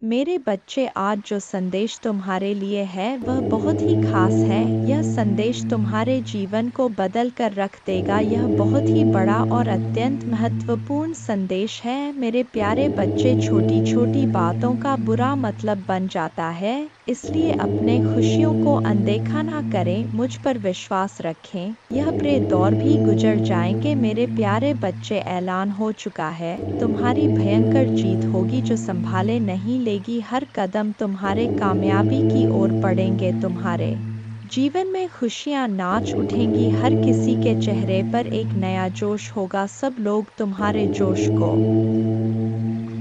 मेरे बच्चे, आज जो संदेश तुम्हारे लिए है वह बहुत ही खास है। यह संदेश तुम्हारे जीवन को बदल कर रख देगा। यह बहुत ही बड़ा और अत्यंत महत्वपूर्ण संदेश है। मेरे प्यारे बच्चे, छोटी छोटी बातों का बुरा मतलब बन जाता है, इसलिए अपने खुशियों को अनदेखा ना करें। मुझ पर विश्वास रखें, यह बुरे दौर भी गुजर जाएंगे। मेरे प्यारे बच्चे, ऐलान हो चुका है, तुम्हारी भयंकर जीत होगी जो संभाले नहीं लेगी। हर कदम तुम्हारे कामयाबी की ओर बढ़ेंगे। तुम्हारे जीवन में खुशियां नाच उठेंगी। हर किसी के चेहरे पर एक नया जोश होगा। सब लोग तुम्हारे जोश को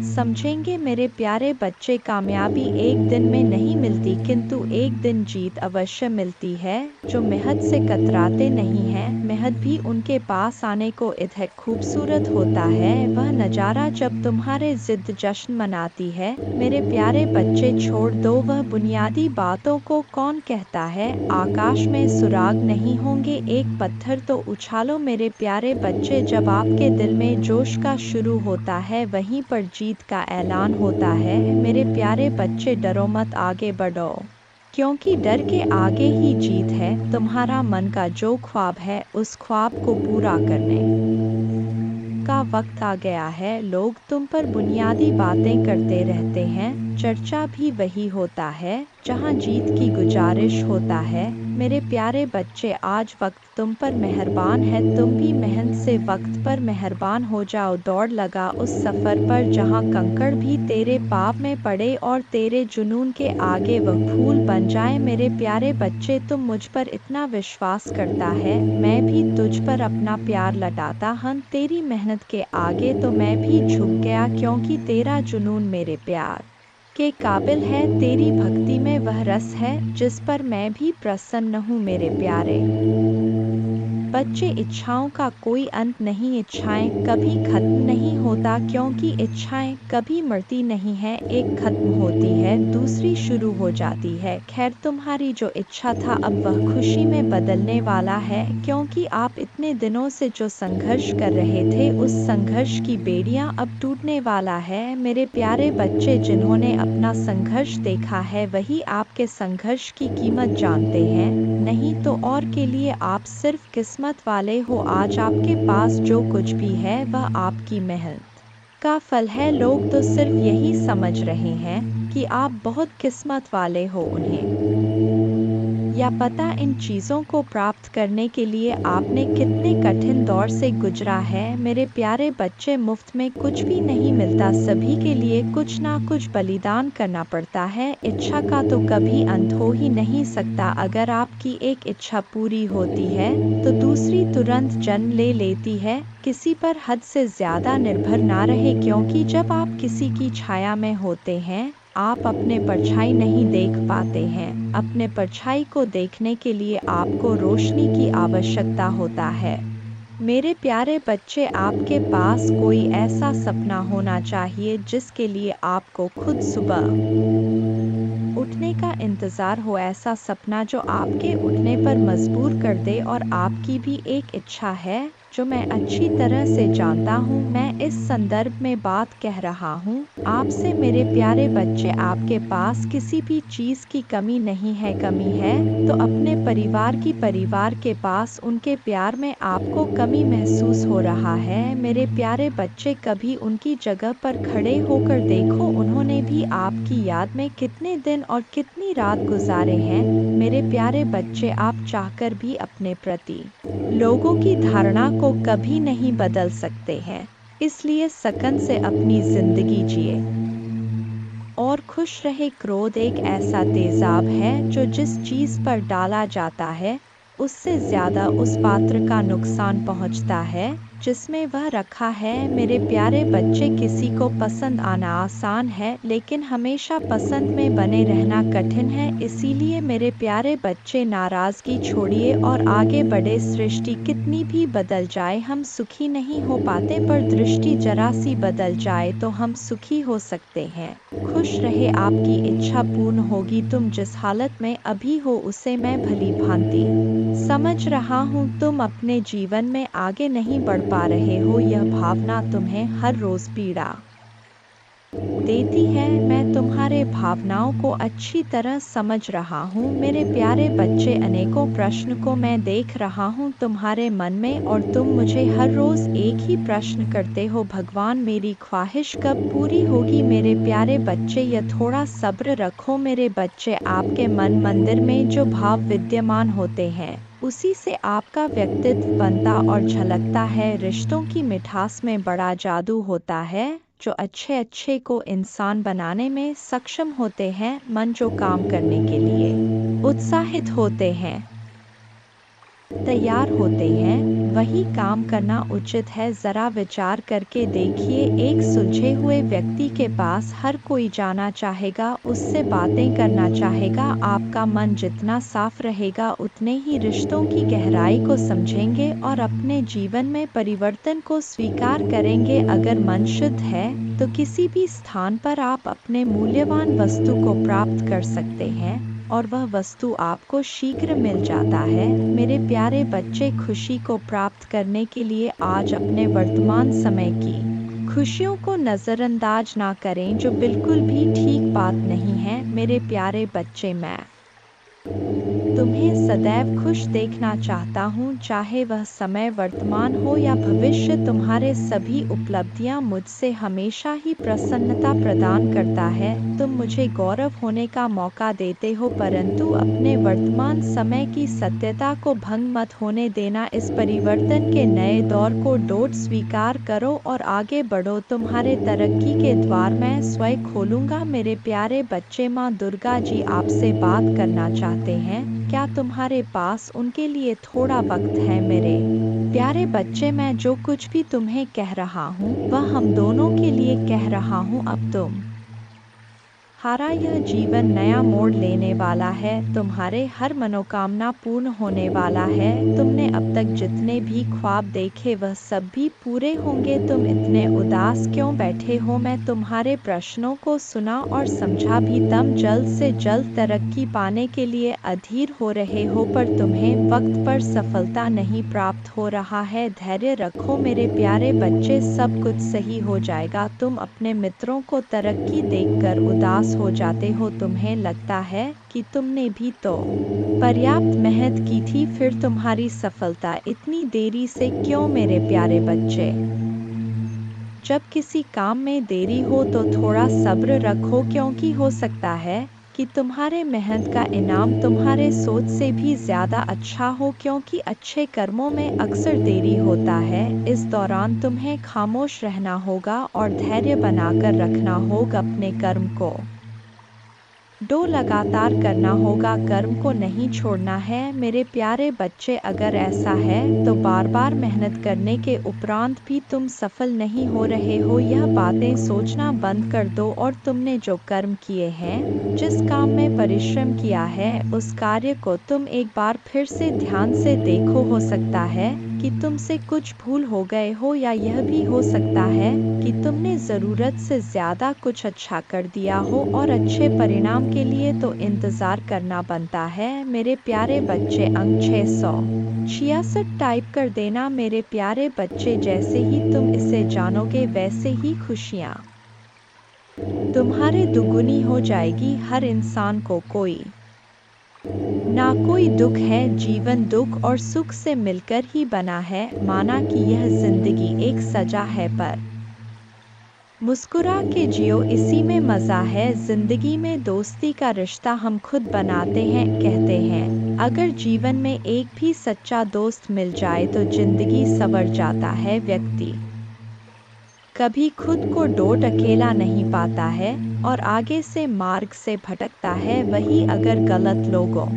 समझेंगे। मेरे प्यारे बच्चे, कामयाबी एक दिन में नहीं मिलती, किंतु एक दिन जीत अवश्य मिलती है। जो मेहनत से कतराते नहीं हैं, मेहनत भी उनके पास आने को इतना खूबसूरत होता है। वह नज़ारा जब तुम्हारे जिद जश्न मनाती है। मेरे प्यारे बच्चे, छोड़ दो वह बुनियादी बातों को। कौन कहता है आकाश में सुराग नहीं होंगे, एक पत्थर तो उछालो। मेरे प्यारे बच्चे, जब आपके दिल में जोश का शुरू होता है, वहीं पर जीत का ऐलान होता है। मेरे प्यारे बच्चे, डरो मत, आगे बढ़ो, क्योंकि डर के आगे ही जीत है। तुम्हारा मन का जो ख्वाब है, उस ख्वाब को पूरा करने का वक्त आ गया है। लोग तुम पर बुनियादी बातें करते रहते हैं, चर्चा भी वही होता है जहां जीत की गुजारिश होता है। मेरे प्यारे बच्चे, आज वक्त तुम पर मेहरबान है। तुम भी मेहनत से वक्त पर मेहरबान हो जाओ। दौड़ लगा उस सफ़र पर जहां कंकड़ भी तेरे पाँव में पड़े और तेरे जुनून के आगे वह फूल बन जाए। मेरे प्यारे बच्चे, तुम मुझ पर इतना विश्वास करता है, मैं भी तुझ पर अपना प्यार लौटाता हूं। तेरी मेहनत के आगे तो मैं भी झुक गया, क्योंकि तेरा जुनून मेरे प्यार के काबिल है। तेरी भक्ति में वह रस है जिस पर मैं भी प्रसन्न हूँ। मेरे प्यारे बच्चे, इच्छाओं का कोई अंत नहीं। इच्छाएं कभी खत्म नहीं होता, क्योंकि इच्छाएं कभी मरती नहीं है। एक खत्म होती है, दूसरी शुरू हो जाती है। खैर, तुम्हारी जो इच्छा था अब वह खुशी में बदलने वाला है, क्योंकि आप इतने दिनों से जो संघर्ष कर रहे थे, उस संघर्ष की बेड़ियां अब टूटने वाला है। मेरे प्यारे बच्चे, जिन्होंने अपना संघर्ष देखा है वही आपके संघर्ष की कीमत जानते हैं, नहीं तो और के लिए आप सिर्फ किस्मत वाले हो। आज आपके पास जो कुछ भी है वह आपकी मेहनत का फल है। लोग तो सिर्फ यही समझ रहे हैं कि आप बहुत किस्मत वाले हो। उन्हें या पता इन चीज़ों को प्राप्त करने के लिए आपने कितने कठिन दौर से गुजरा है। मेरे प्यारे बच्चे, मुफ्त में कुछ भी नहीं मिलता, सभी के लिए कुछ ना कुछ बलिदान करना पड़ता है। इच्छा का तो कभी अंत हो ही नहीं सकता। अगर आपकी एक इच्छा पूरी होती है तो दूसरी तुरंत जन्म ले लेती है। किसी पर हद से ज़्यादा निर्भर ना रहे, क्योंकि जब आप किसी की छाया में होते हैं, आप अपने परछाई नहीं देख पाते हैं। अपने परछाई को देखने के लिए आपको रोशनी की आवश्यकता होता है। मेरे प्यारे बच्चे, आपके पास कोई ऐसा सपना होना चाहिए जिसके लिए आपको खुद सुबह उठने का इंतज़ार हो। ऐसा सपना जो आपके उठने पर मजबूर कर दे। और आपकी भी एक इच्छा है जो मैं अच्छी तरह से जानता हूँ। मैं इस संदर्भ में बात कह रहा हूँ आपसे। मेरे प्यारे बच्चे, आपके पास किसी भी चीज़ की कमी नहीं है। कमी है तो अपने परिवार के पास उनके प्यार में आपको कमी महसूस हो रहा है। मेरे प्यारे बच्चे, कभी उनकी जगह पर खड़े होकर देखो, उन्होंने भी आपकी याद में कितने दिन और कितनी रात गुजारे हैं। मेरे प्यारे बच्चे, आप चाहकर भी अपने प्रति लोगों की धारणा को कभी नहीं बदल सकते हैं, इसलिए सकन से अपनी जिंदगी जिए और खुश रहे। क्रोध एक ऐसा तेजाब है जो जिस चीज़ पर डाला जाता है उससे ज़्यादा उस पात्र का नुकसान पहुंचता है जिसमें वह रखा है। मेरे प्यारे बच्चे, किसी को पसंद आना आसान है, लेकिन हमेशा पसंद में बने रहना कठिन है। इसीलिए मेरे प्यारे बच्चे, नाराज़गी छोड़िए और आगे बढ़े। सृष्टि कितनी भी बदल जाए, हम सुखी नहीं हो पाते, पर दृष्टि जरा सी बदल जाए तो हम सुखी हो सकते हैं। खुश रहे, आपकी इच्छा पूर्ण होगी। तुम जिस हालत में अभी हो उसे मैं भली भांति समझ रहा हूँ। तुम अपने जीवन में आगे नहीं बढ़ पा रहे हो, यह भावना तुम्हें हर रोज पीड़ा देती है। मैं तुम्हारे भावनाओं को अच्छी तरह समझ रहा हूँ मेरे प्यारे बच्चे। अनेकों प्रश्न को मैं देख रहा हूँ तुम्हारे मन में, और तुम मुझे हर रोज एक ही प्रश्न करते हो, भगवान मेरी ख्वाहिश कब पूरी होगी। मेरे प्यारे बच्चे, यह थोड़ा सब्र रखो मेरे बच्चे। आपके मन मंदिर में जो भाव विद्यमान होते हैं उसी से आपका व्यक्तित्व बनता और झलकता है। रिश्तों की मिठास में बड़ा जादू होता है। जो अच्छे को इंसान बनाने में सक्षम होते हैं, मन जो काम करने के लिए उत्साहित होते हैं, तैयार होते हैं, वही काम करना उचित है। जरा विचार करके देखिए, एक सुलझे हुए व्यक्ति के पास हर कोई जाना चाहेगा, उससे बातें करना चाहेगा। आपका मन जितना साफ रहेगा उतने ही रिश्तों की गहराई को समझेंगे और अपने जीवन में परिवर्तन को स्वीकार करेंगे। अगर मन शुद्ध है तो किसी भी स्थान पर आप अपने मूल्यवान वस्तु को प्राप्त कर सकते हैं, और वह वस्तु आपको शीघ्र मिल जाता है। मेरे प्यारे बच्चे, खुशी को प्राप्त करने के लिए आज अपने वर्तमान समय की खुशियों को नज़रअंदाज ना करें, जो बिल्कुल भी ठीक बात नहीं है। मेरे प्यारे बच्चे, मैं तुम्हें सदैव खुश देखना चाहता हूँ, चाहे वह समय वर्तमान हो या भविष्य। तुम्हारे सभी उपलब्धियाँ मुझसे हमेशा ही प्रसन्नता प्रदान करता है। तुम मुझे गौरव होने का मौका देते हो, परंतु अपने वर्तमान समय की सत्यता को भंग मत होने देना। इस परिवर्तन के नए दौर को डोट स्वीकार करो और आगे बढ़ो। तुम्हारे तरक्की के द्वार मैं स्वयं खोलूंगा। मेरे प्यारे बच्चे, माँ दुर्गा जी आपसे बात करना चाहते हैं। क्या तुम्हारे पास उनके लिए थोड़ा वक्त है? मेरे प्यारे बच्चे, मैं जो कुछ भी तुम्हें कह रहा हूँ वह हम दोनों के लिए कह रहा हूँ। अब तुम हारा यह जीवन नया मोड़ लेने वाला है। तुम्हारे हर मनोकामना पूर्ण होने वाला है। तुमने अब तक जितने भी ख्वाब देखे वह सब भी पूरे होंगे। तुम इतने उदास क्यों बैठे हो? मैं तुम्हारे प्रश्नों को सुना और समझा भी। तुम जल्द से जल्द तरक्की पाने के लिए अधीर हो रहे हो, पर तुम्हें वक्त पर सफलता नहीं प्राप्त हो रहा है। धैर्य रखो मेरे प्यारे बच्चे, सब कुछ सही हो जाएगा। तुम अपने मित्रों को तरक्की देखकर उदास हो जाते हो। तुम्हें लगता है कि तुमने भी तो पर्याप्त मेहनत की थी, फिर तुम्हारी सफलता इतनी देरी से क्यों? मेरे प्यारे बच्चे, जब किसी काम में देरी हो तो थोड़ा सब्र रखो, क्योंकि हो सकता है कि तुम्हारे मेहनत का इनाम तुम्हारे सोच से भी ज्यादा अच्छा हो, क्योंकि अच्छे कर्मों में अक्सर देरी होता है। इस दौरान तुम्हें खामोश रहना होगा और धैर्य बनाकर रखना होगा। अपने कर्म को लगातार करना होगा, कर्म को नहीं छोड़ना है। मेरे प्यारे बच्चे, अगर ऐसा है तो बार बार मेहनत करने के उपरांत भी तुम सफल नहीं हो रहे हो, यह बातें सोचना बंद कर दो और तुमने जो कर्म किए हैं, जिस काम में परिश्रम किया है, उस कार्य को तुम एक बार फिर से ध्यान से देखो। हो सकता है कि तुमसे कुछ भूल हो गए हो, या यह भी हो सकता है कि तुमने ज़रूरत से ज़्यादा कुछ अच्छा कर दिया हो, और अच्छे परिणाम के लिए तो इंतज़ार करना बनता है। मेरे प्यारे बच्चे, अंक 666 टाइप कर देना मेरे प्यारे बच्चे। जैसे ही तुम इसे जानोगे वैसे ही खुशियाँ तुम्हारे दुगुनी हो जाएगी। हर इंसान को कोई ना कोई दुख है। जीवन दुख और सुख से मिलकर ही बना है। माना कि यह जिंदगी एक सजा है, पर मुस्कुरा के जियो, इसी में मजा है। जिंदगी में दोस्ती का रिश्ता हम खुद बनाते हैं। कहते हैं अगर जीवन में एक भी सच्चा दोस्त मिल जाए तो जिंदगी संवर जाता है। व्यक्ति कभी खुद को डोट अकेला नहीं पाता है और आगे से मार्ग से भटकता है। वही अगर गलत लोगों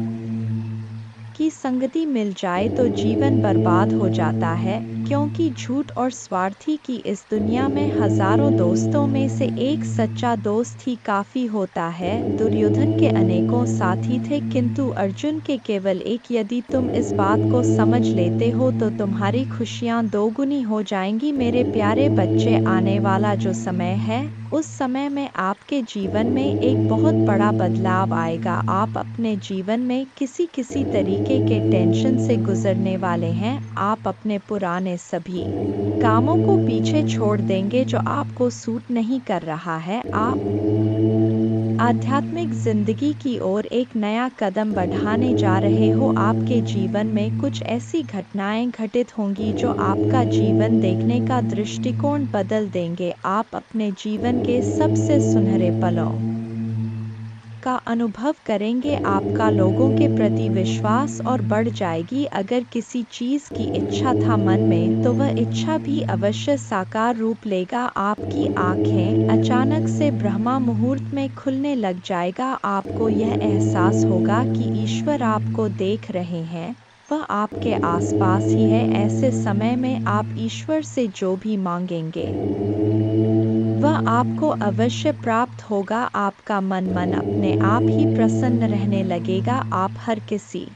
की संगति मिल जाए तो जीवन बर्बाद हो जाता है, क्योंकि झूठ और स्वार्थी की इस दुनिया में हजारों दोस्तों में से एक सच्चा दोस्त ही काफी होता है। दुर्योधन के अनेकों साथी थे, किंतु अर्जुन के केवल एक। यदि तुम इस बात को समझ लेते हो तो तुम्हारी खुशियाँ दोगुनी हो जाएंगी। मेरे प्यारे बच्चे, आने वाला जो समय है उस समय में आपके जीवन में एक बहुत बड़ा बदलाव आएगा। आप अपने जीवन में किसी तरीके के टेंशन से गुजरने वाले हैं। आप अपने पुराने सभी कामों को पीछे छोड़ देंगे जो आपको सूट नहीं कर रहा है। आप आध्यात्मिक जिंदगी की ओर एक नया कदम बढ़ाने जा रहे हो। आपके जीवन में कुछ ऐसी घटनाएं घटित होंगी जो आपका जीवन देखने का दृष्टिकोण बदल देंगे। आप अपने जीवन के सबसे सुनहरे पलों का अनुभव करेंगे। आपका लोगों के प्रति विश्वास और बढ़ जाएगी। अगर किसी चीज की इच्छा था मन में तो वह इच्छा भी अवश्य साकार रूप लेगा। आपकी आंखें अचानक से ब्रह्मा मुहूर्त में खुलने लग जाएगा। आपको यह एहसास होगा कि ईश्वर आपको देख रहे हैं, वह आपके आसपास ही है। ऐसे समय में आप ईश्वर से जो भी मांगेंगे वह आपको अवश्य प्राप्त होगा। आपका मन अपने आप ही प्रसन्न रहने लगेगा। आप हर किसी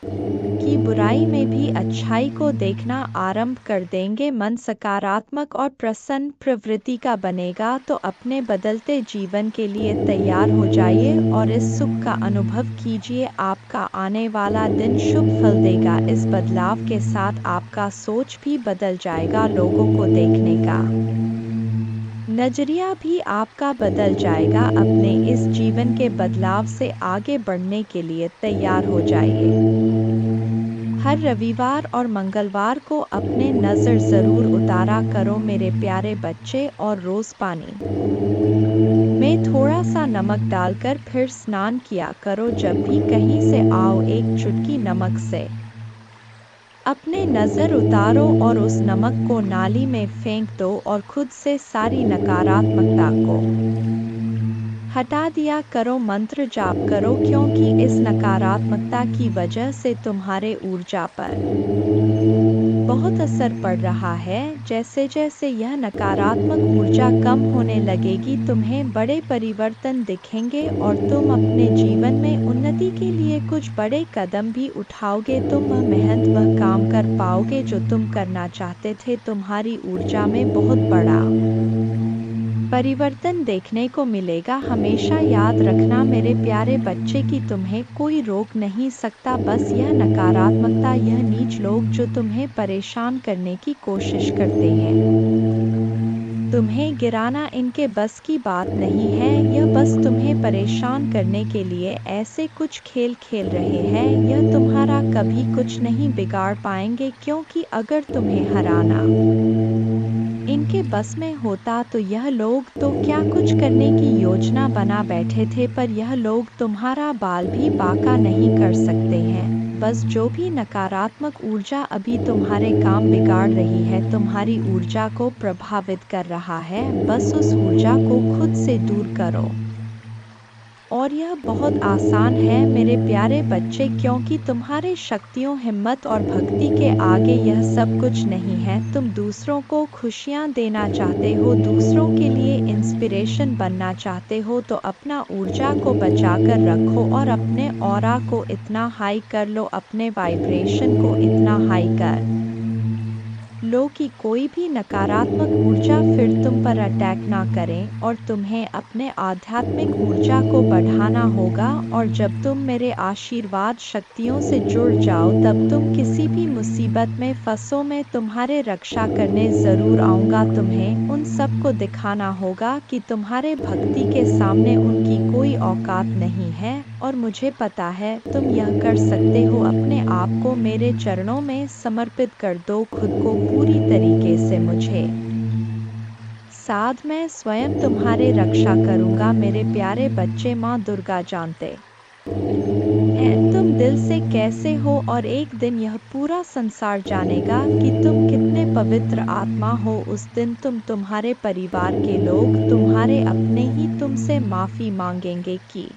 की बुराई में भी अच्छाई को देखना आरंभ कर देंगे। मन सकारात्मक और प्रसन्न प्रवृत्ति का बनेगा। तो अपने बदलते जीवन के लिए तैयार हो जाइए और इस सुख का अनुभव कीजिए। आपका आने वाला दिन शुभ फल देगा। इस बदलाव के साथ आपका सोच भी बदल जाएगा। लोगों को देखने का नजरिया भी आपका बदल जाएगा। अपने इस जीवन के बदलाव से आगे बढ़ने के लिए तैयार हो जाइए। हर रविवार और मंगलवार को अपने नज़र ज़रूर उतारा करो मेरे प्यारे बच्चे, और रोज़ पानी में थोड़ा सा नमक डालकर फिर स्नान किया करो। जब भी कहीं से आओ एक चुटकी नमक से अपने नज़र उतारो और उस नमक को नाली में फेंक दो और खुद से सारी नकारात्मकता को हटा दिया करो। मंत्र जाप करो, क्योंकि इस नकारात्मकता की वजह से तुम्हारे ऊर्जा पर बहुत असर पड़ रहा है। जैसे जैसे यह नकारात्मक ऊर्जा कम होने लगेगी तुम्हें बड़े परिवर्तन दिखेंगे और तुम अपने जीवन में उन्नति के लिए कुछ बड़े कदम भी उठाओगे। तुम वह मेहनत, वह काम कर पाओगे जो तुम करना चाहते थे। तुम्हारी ऊर्जा में बहुत बड़ा परिवर्तन देखने को मिलेगा। हमेशा याद रखना मेरे प्यारे बच्चे कि तुम्हें कोई रोक नहीं सकता। बस यह नकारात्मकता, यह नीच लोग जो तुम्हें परेशान करने की कोशिश करते हैं, तुम्हें गिराना इनके बस की बात नहीं है। यह बस तुम्हें परेशान करने के लिए ऐसे कुछ खेल खेल रहे हैं। यह तुम्हारा कभी कुछ नहीं बिगाड़ पाएंगे, क्योंकि अगर तुम्हें हराना इनके बस में होता तो यह लोग तो क्या कुछ करने की योजना बना बैठे थे। पर यह लोग तुम्हारा बाल भी बांका नहीं कर सकते हैं। बस जो भी नकारात्मक ऊर्जा अभी तुम्हारे काम बिगाड़ रही है, तुम्हारी ऊर्जा को प्रभावित कर रहा है, बस उस ऊर्जा को खुद से दूर करो। और यह बहुत आसान है मेरे प्यारे बच्चे, क्योंकि तुम्हारे शक्तियों, हिम्मत और भक्ति के आगे यह सब कुछ नहीं है। तुम दूसरों को खुशियाँ देना चाहते हो, दूसरों के लिए इंस्पिरेशन बनना चाहते हो, तो अपना ऊर्जा को बचा कर रखो और अपने ऑरा को इतना हाई कर लो, अपने वाइब्रेशन को इतना हाई कर लो कि कोई भी नकारात्मक ऊर्जा फिर तुम पर अटैक ना करें। और तुम्हें अपने आध्यात्मिक ऊर्जा को बढ़ाना होगा। और जब तुम मेरे आशीर्वाद शक्तियों से जुड़ जाओ तब तुम किसी भी मुसीबत में फंसो, मैं तुम्हारे रक्षा करने ज़रूर आऊँगा। तुम्हें उन सबको दिखाना होगा कि तुम्हारे भक्ति के सामने उनकी कोई औकात नहीं है। और मुझे पता है तुम यह कर सकते हो। अपने आप को मेरे चरणों में समर्पित कर दो, खुद को पूरी तरीके से मुझे साथ मैं स्वयं तुम्हारे रक्षा करूंगा। मेरे प्यारे बच्चे, माँ दुर्गा जानते हैं तुम दिल से कैसे हो, और एक दिन यह पूरा संसार जानेगा कि तुम कितने पवित्र आत्मा हो। उस दिन तुम्हारे परिवार के लोग, तुम्हारे अपने ही तुमसे माफ़ी मांगेंगे कि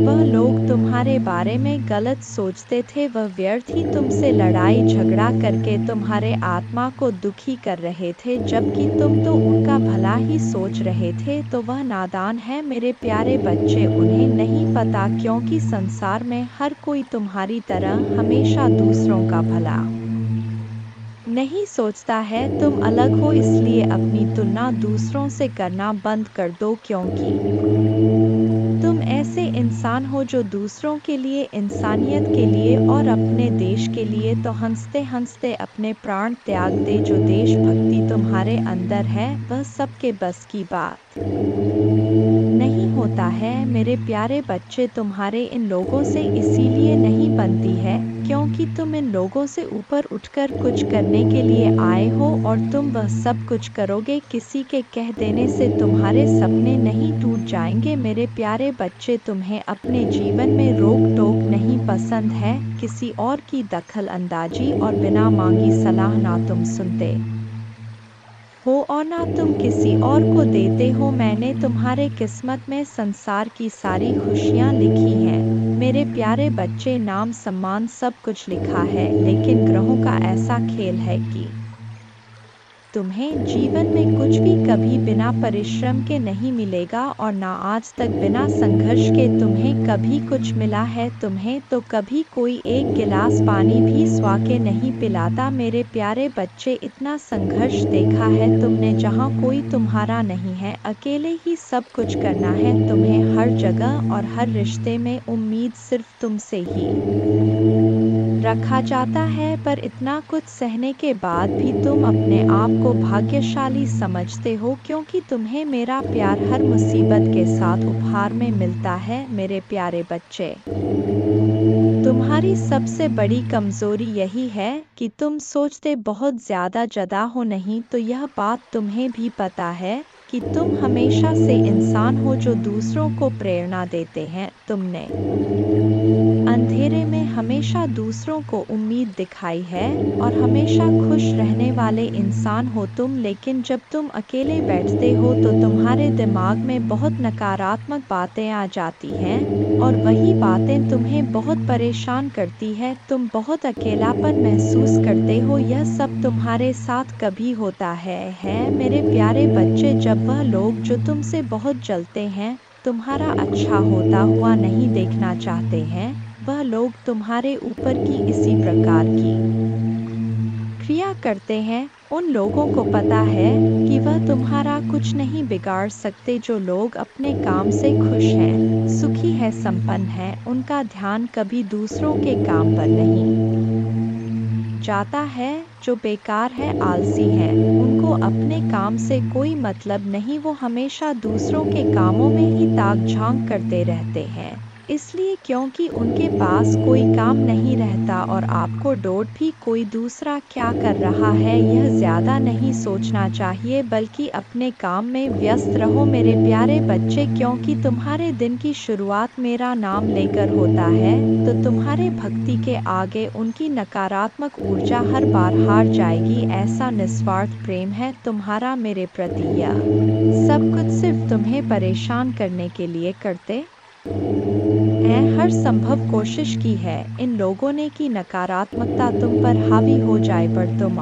वह लोग तुम्हारे बारे में गलत सोचते थे। वह व्यर्थ ही तुमसे लड़ाई झगड़ा करके तुम्हारे आत्मा को दुखी कर रहे थे, जबकि तुम तो उनका भला ही सोच रहे थे। तो वह नादान है मेरे प्यारे बच्चे, उन्हें नहीं पता, क्योंकि संसार में हर कोई तुम्हारी तरह हमेशा दूसरों का भला नहीं सोचता है। तुम अलग हो, इसलिए अपनी तुलना दूसरों से करना बंद कर दो, क्योंकि तुम ऐसे इंसान इंसान हो जो दूसरों के लिए, इंसानियत के लिए और अपने देश के लिए तो हंसते हंसते अपने प्राण त्याग दे। जो देशभक्ति तुम्हारे अंदर है वह सबके बस की बात नहीं होता है। मेरे प्यारे बच्चे, तुम्हारे इन लोगों से इसीलिए नहीं बनती है क्योंकि तुम इन लोगों से ऊपर उठकर कुछ करने के लिए आए हो और तुम वह सब कुछ करोगे। किसी के कह देने से तुम्हारे सपने नहीं टूट जाएंगे। मेरे प्यारे बच्चे, तुम्हें अपने जीवन में रोक टोक नहीं पसंद है, किसी और की दखल अंदाजी और बिना मांगी सलाह ना तुम सुनते हो और ना तुम किसी और को देते हो। मैंने तुम्हारे किस्मत में संसार की सारी खुशियाँ लिखी हैं मेरे प्यारे बच्चे, नाम सम्मान सब कुछ लिखा है, लेकिन ग्रहों का ऐसा खेल है कि तुम्हें जीवन में कुछ भी कभी बिना परिश्रम के नहीं मिलेगा और ना आज तक बिना संघर्ष के तुम्हें कभी कुछ मिला है। तुम्हें तो कभी कोई एक गिलास पानी भी स्वा के नहीं पिलाता। मेरे प्यारे बच्चे, इतना संघर्ष देखा है तुमने जहाँ कोई तुम्हारा नहीं है, अकेले ही सब कुछ करना है तुम्हें। हर जगह और हर रिश्ते में उम्मीद सिर्फ तुमसे ही रखा जाता है, पर इतना कुछ सहने के बाद भी तुम अपने आप को भाग्यशाली समझते हो क्योंकि तुम्हें मेरा प्यार हर मुसीबत के साथ उपहार में मिलता है। मेरे प्यारे बच्चे, तुम्हारी सबसे बड़ी कमजोरी यही है कि तुम सोचते बहुत ज्यादा जदा हो। नहीं तो यह बात तुम्हें भी पता है कि तुम हमेशा से इंसान हो जो दूसरों को प्रेरणा देते हैं। तुमने अंधेरे में हमेशा दूसरों को उम्मीद दिखाई है और हमेशा खुश रहने वाले इंसान हो तुम। लेकिन जब तुम अकेले बैठते हो तो तुम्हारे दिमाग में बहुत नकारात्मक बातें आ जाती हैं और वही बातें तुम्हें बहुत परेशान करती है। तुम बहुत अकेलापन महसूस करते हो। यह सब तुम्हारे साथ कभी होता है मेरे प्यारे बच्चे, जब वह लोग जो तुमसे बहुत जलते हैं, तुम्हारा अच्छा होता हुआ नहीं देखना चाहते हैं, वह लोग तुम्हारे ऊपर की इसी प्रकार की क्रिया करते हैं। उन लोगों को पता है कि वह तुम्हारा कुछ नहीं बिगाड़ सकते। जो लोग अपने काम से खुश हैं, सुखी है, संपन्न है, उनका ध्यान कभी दूसरों के काम पर नहीं जाता है। जो बेकार है, आलसी है, उनको अपने काम से कोई मतलब नहीं, वो हमेशा दूसरों के कामों में ही ताक झांक करते रहते हैं। इसलिए क्योंकि उनके पास कोई काम नहीं रहता और आपको डोट भी कोई दूसरा क्या कर रहा है यह ज्यादा नहीं सोचना चाहिए, बल्कि अपने काम में व्यस्त रहो मेरे प्यारे बच्चे। क्योंकि तुम्हारे दिन की शुरुआत मेरा नाम लेकर होता है तो तुम्हारे भक्ति के आगे उनकी नकारात्मक ऊर्जा हर बार हार जाएगी। ऐसा निस्वार्थ प्रेम है तुम्हारा मेरे प्रति, यह सब कुछ सिर्फ तुम्हें परेशान करने के लिए करते हैं। हर संभव कोशिश की है इन लोगों ने कि नकारात्मकता तुम पर हावी हो जाए, पर तुम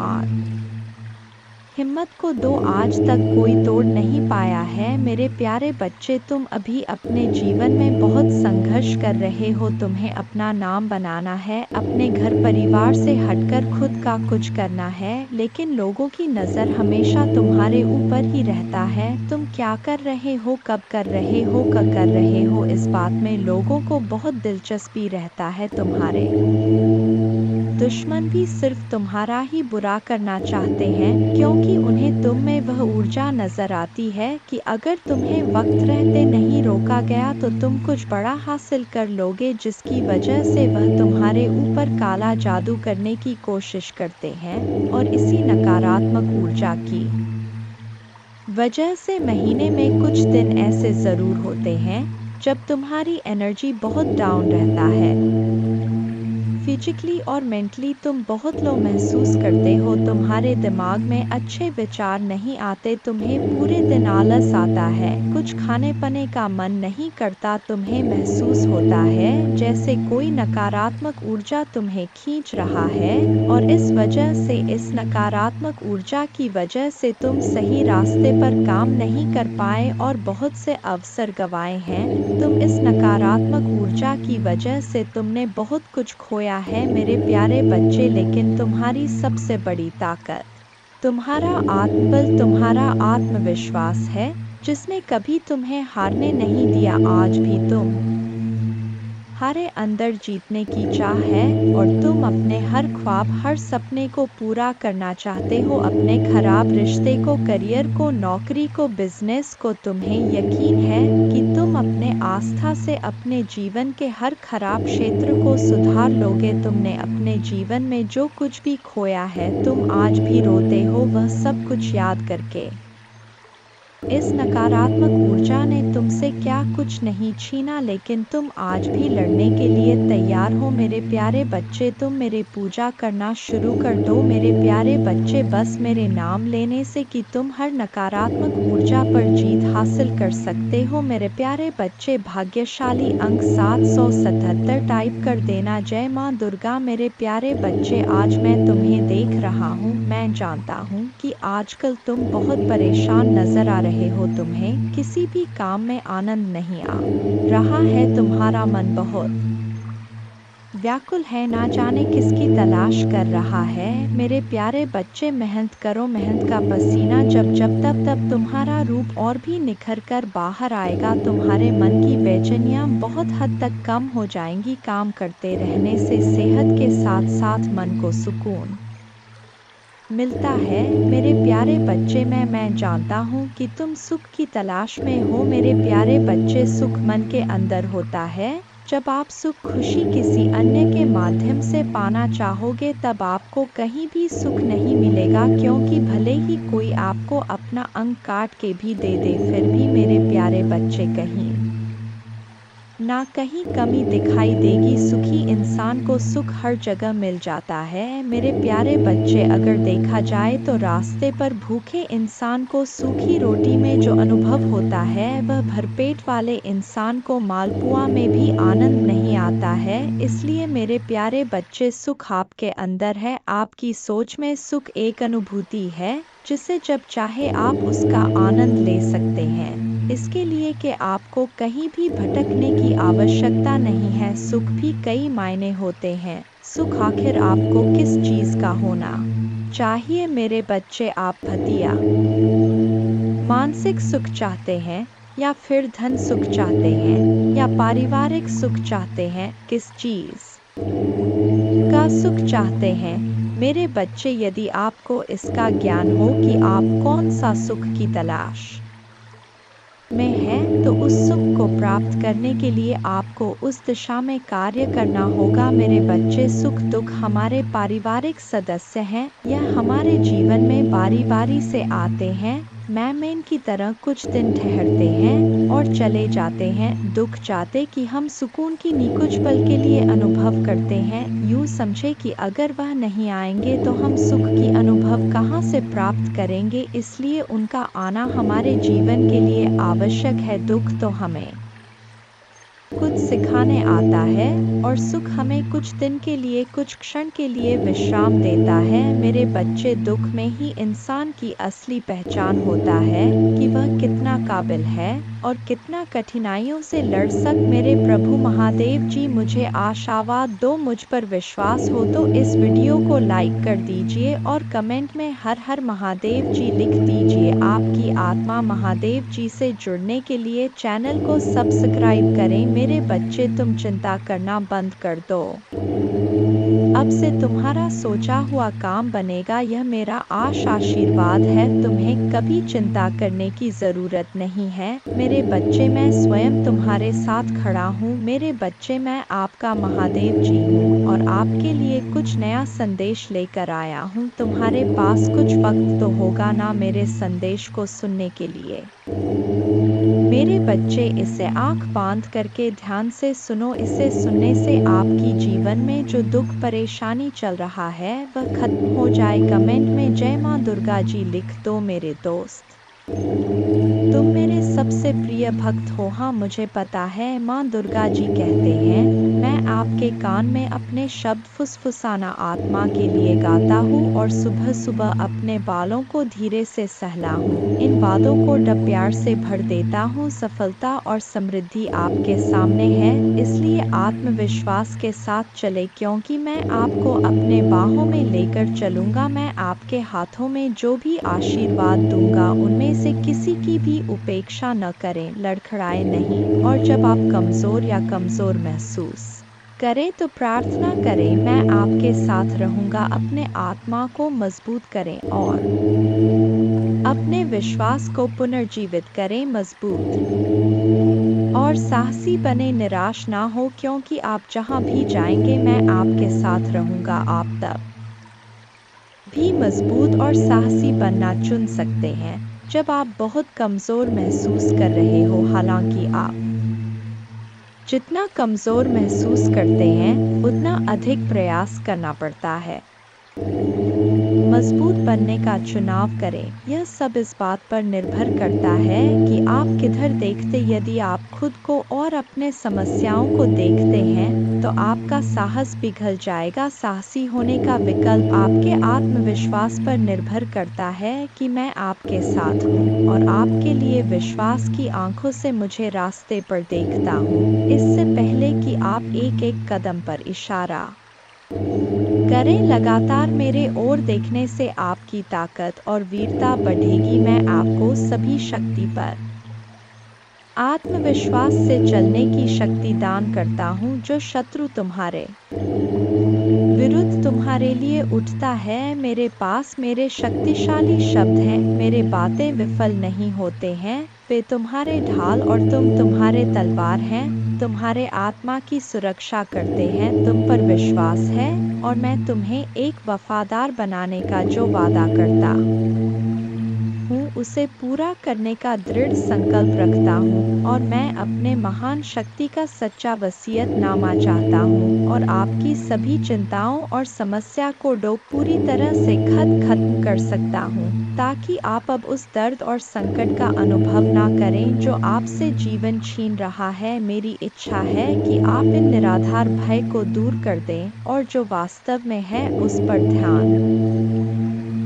हिम्मत को दो, आज तक कोई तोड़ नहीं पाया है मेरे प्यारे बच्चे। तुम अभी अपने जीवन में बहुत संघर्ष कर रहे हो। तुम्हें अपना नाम बनाना है, अपने घर परिवार से हटकर खुद का कुछ करना है, लेकिन लोगों की नज़र हमेशा तुम्हारे ऊपर ही रहता है। तुम क्या कर रहे हो, कब कर रहे हो, कब कर रहे हो, इस बात में लोगों को बहुत दिलचस्पी रहता है। तुम्हारे दुश्मन भी सिर्फ तुम्हारा ही बुरा करना चाहते हैं क्योंकि उन्हें तुम में वह ऊर्जा नजर आती है कि अगर तुम्हें वक्त रहते नहीं रोका गया तो तुम कुछ बड़ा हासिल कर लोगे, जिसकी वजह से वह तुम्हारे ऊपर काला जादू करने की कोशिश करते हैं। और इसी नकारात्मक ऊर्जा की वजह से महीने में कुछ दिन ऐसे ज़रूर होते हैं जब तुम्हारी एनर्जी बहुत डाउन रहता है। फिजिकली और मेंटली तुम बहुत लो महसूस करते हो। तुम्हारे दिमाग में अच्छे विचार नहीं आते, तुम्हें पूरे दिन आलस आता है, कुछ खाने पीने का मन नहीं करता। तुम्हें महसूस होता है जैसे कोई नकारात्मक ऊर्जा तुम्हें खींच रहा है और इस वजह से, इस नकारात्मक ऊर्जा की वजह से तुम सही रास्ते पर काम नहीं कर पाए और बहुत से अवसर गंवाए हैं। तुम इस नकारात्मक ऊर्जा की वजह से तुमने बहुत कुछ खोया है मेरे प्यारे बच्चे, लेकिन तुम्हारी सबसे बड़ी ताकत तुम्हारा आत्मबल, तुम्हारा आत्मविश्वास है, जिसने कभी तुम्हें हारने नहीं दिया। आज भी तुम तुम्हारे अंदर जीतने की चाह है और तुम अपने हर ख्वाब, हर सपने को पूरा करना चाहते हो। अपने खराब रिश्ते को, करियर को, नौकरी को, बिजनेस को। तुम्हें यकीन है कि तुम अपने आस्था से अपने जीवन के हर खराब क्षेत्र को सुधार लोगे। तुमने अपने जीवन में जो कुछ भी खोया है, तुम आज भी रोते हो वह सब कुछ याद करके। इस नकारात्मक ऊर्जा ने तुमसे क्या कुछ नहीं छीना, लेकिन तुम आज भी लड़ने के लिए तैयार हो। मेरे प्यारे बच्चे, तुम मेरी पूजा करना शुरू कर दो। मेरे प्यारे बच्चे, बस मेरे नाम लेने से कि तुम हर नकारात्मक ऊर्जा पर जीत हासिल कर सकते हो। मेरे प्यारे बच्चे, भाग्यशाली अंक 777 टाइप कर देना। जय माँ दुर्गा। मेरे प्यारे बच्चे, आज मैं तुम्हें देख रहा हूँ। मैं जानता हूँ कि आजकल तुम बहुत परेशान नजर आ रहे हो। तुम्हें किसी भी काम में आनंद नहीं आ रहा है। तुम्हारा मन बहुत व्याकुल है, ना जाने किसकी तलाश कर रहा है। मेरे प्यारे बच्चे, मेहनत करो। मेहनत का पसीना जब तब तुम्हारा रूप और भी निखर कर बाहर आएगा। तुम्हारे मन की बेचैनियाँ बहुत हद तक कम हो जाएंगी। काम करते रहने से सेहत के साथ साथ मन को सुकून मिलता है। मेरे प्यारे बच्चे, मैं जानता हूँ कि तुम सुख की तलाश में हो। मेरे प्यारे बच्चे, सुख मन के अंदर होता है। जब आप सुख, खुशी किसी अन्य के माध्यम से पाना चाहोगे, तब आपको कहीं भी सुख नहीं मिलेगा, क्योंकि भले ही कोई आपको अपना अंग काट के भी दे दे, फिर भी मेरे प्यारे बच्चे कहीं ना कहीं कमी दिखाई देगी। सुखी इंसान को सुख हर जगह मिल जाता है। मेरे प्यारे बच्चे, अगर देखा जाए तो रास्ते पर भूखे इंसान को सूखी रोटी में जो अनुभव होता है, वह भरपेट वाले इंसान को मालपुआ में भी आनंद नहीं आता है। इसलिए मेरे प्यारे बच्चे, सुख आपके अंदर है। आपकी सोच में सुख एक अनुभूति है, जिसे जब चाहे आप उसका आनंद ले सकते हैं। इसके लिए कि आपको कहीं भी भटकने की आवश्यकता नहीं है। सुख भी कई मायने होते हैं। सुख आखिर आपको किस चीज का होना चाहिए? मेरे बच्चे, आप भतिया मानसिक सुख चाहते हैं, या फिर धन सुख चाहते हैं, या पारिवारिक सुख चाहते हैं? किस चीज का सुख चाहते हैं? मेरे बच्चे, यदि आपको इसका ज्ञान हो कि आप कौन सा सुख की तलाश में है, तो उस सुख को प्राप्त करने के लिए आपको उस दिशा में कार्य करना होगा। मेरे बच्चे, सुख दुख हमारे पारिवारिक सदस्य हैं। यह हमारे जीवन में बारी बारी से आते हैं। मेहमान की तरह कुछ दिन ठहरते हैं और चले जाते हैं। दुख चाहते कि हम सुकून की कुछ पल के लिए अनुभव करते हैं। यूँ समझे कि अगर वह नहीं आएंगे तो हम सुख की अनुभव कहाँ से प्राप्त करेंगे। इसलिए उनका आना हमारे जीवन के लिए आवश्यक है। दुख तो हमें कुछ सिखाने आता है, और सुख हमें कुछ दिन के लिए, कुछ क्षण के लिए विश्राम देता है। मेरे बच्चे, दुख में ही इंसान की असली पहचान होता है कि वह कितना काबिल है और कितना कठिनाइयों से लड़ मेरे प्रभु महादेव जी, मुझे आशावाद दो। मुझ पर विश्वास हो तो इस वीडियो को लाइक कर दीजिए और कमेंट में हर हर महादेव जी लिख दीजिए। आपकी आत्मा महादेव जी से जुड़ने के लिए चैनल को सब्सक्राइब करें। मेरे बच्चे, तुम चिंता करना बंद कर दो। अब से तुम्हारा सोचा हुआ काम बनेगा। यह मेरा आशीर्वाद है। तुम्हें कभी चिंता करने की जरूरत नहीं है। मेरे बच्चे, मैं स्वयं तुम्हारे साथ खड़ा हूँ। मेरे बच्चे, मैं आपका महादेव जी हूँ और आपके लिए कुछ नया संदेश लेकर आया हूँ। तुम्हारे पास कुछ वक्त तो होगा ना मेरे संदेश को सुनने के लिए? मेरे बच्चे, इसे आंख बांध करके ध्यान से सुनो। इसे सुनने से आपकी जीवन में जो दुख परेशानी चल रहा है, वह खत्म हो जाए। कमेंट में जय माँ दुर्गा जी लिख दो। मेरे दोस्त, तुम मेरे सबसे प्रिय भक्त हो। हाँ, मुझे पता है। माँ दुर्गा जी कहते हैं, मैं आपके कान में अपने शब्द फुसफुसाना आत्मा के लिए गाता हूँ और सुबह सुबह अपने बालों को धीरे से सहला हूँ। इन बातों को डब प्यार से भर देता हूँ। सफलता और समृद्धि आपके सामने है, इसलिए आत्मविश्वास के साथ चले, क्योंकि मैं आपको अपने बाहों में लेकर चलूँगा। मैं आपके हाथों में जो भी आशीर्वाद दूंगा, उनमें से किसी की भी उपेक्षा गुस्सा न करें, लड़खड़ाएं नहीं, और जब आप कमज़ोर या कमज़ोर महसूस करें तो प्रार्थना करें, मैं आपके साथ रहूँगा। अपने आत्मा को मजबूत करें और अपने विश्वास को पुनर्जीवित करें, मजबूत और साहसी बने, निराश ना हो, क्योंकि आप जहाँ भी जाएंगे मैं आपके साथ रहूँगा। आप तब भी मजबूत और साहसी बनना चुन सकते हैं जब आप बहुत कमज़ोर महसूस कर रहे हो। हालांकि आप जितना कमज़ोर महसूस करते हैं उतना अधिक प्रयास करना पड़ता है। मजबूत बनने का चुनाव करें। यह सब इस बात पर निर्भर करता है कि आप किधर देखते। यदि आप खुद को और अपने समस्याओं को देखते हैं तो आपका साहस पिघल जाएगा। साहसी होने का विकल्प आपके आत्मविश्वास पर निर्भर करता है कि मैं आपके साथ हूँ और आपके लिए विश्वास की आंखों से मुझे रास्ते पर देखता हूँ। इससे पहले कि आप एक कदम पर इशारा करें, लगातार मेरे ओर देखने से आपकी ताकत और वीरता बढ़ेगी। मैं आपको सभी शक्ति पर आत्मविश्वास से चलने की शक्ति दान करता हूँ। जो शत्रु तुम्हारे विरुद्ध तुम्हारे लिए उठता है, मेरे पास मेरे शक्तिशाली शब्द हैं। मेरे बातें विफल नहीं होते हैं, वे तुम्हारे ढाल और तुम्हारे तलवार हैं। तुम्हारे आत्मा की सुरक्षा करते हैं। तुम पर विश्वास है और मैं तुम्हें एक वफादार बनाने का जो वादा करता हूँ उसे पूरा करने का दृढ़ संकल्प रखता हूँ। और मैं अपने महान शक्ति का सच्चा वसीयतनामा चाहता हूँ और आपकी सभी चिंताओं और समस्या को पूरी तरह से खत्म कर सकता हूँ, ताकि आप अब उस दर्द और संकट का अनुभव ना करें जो आपसे जीवन छीन रहा है। मेरी इच्छा है कि आप इन निराधार भय को दूर कर दें और जो वास्तव में है उस पर ध्यान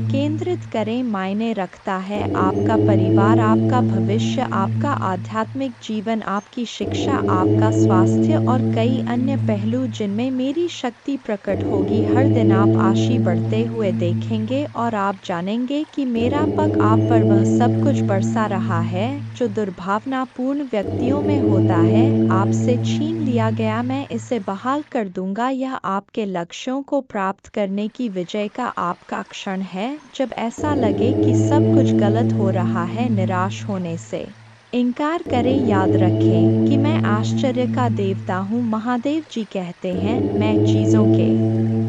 केंद्रित करें। मायने रखता है आपका परिवार, आपका भविष्य, आपका आध्यात्मिक जीवन, आपकी शिक्षा, आपका स्वास्थ्य और कई अन्य पहलू जिनमें मेरी शक्ति प्रकट होगी। हर दिन आप आशी बढ़ते हुए देखेंगे और आप जानेंगे कि मेरा पग आप पर वह सब कुछ बरसा रहा है जो दुर्भावनापूर्ण व्यक्तियों में होता है। आपसे छीन लिया गया मैं इसे बहाल कर दूंगा। यह आपके लक्ष्यों को प्राप्त करने की विजय का आपका क्षण है। जब ऐसा लगे कि सब कुछ गलत हो रहा है, निराश होने से इनकार करें। याद रखें कि मैं आश्चर्य का देवता हूँ। महादेव जी कहते हैं, मैं चीज़ों के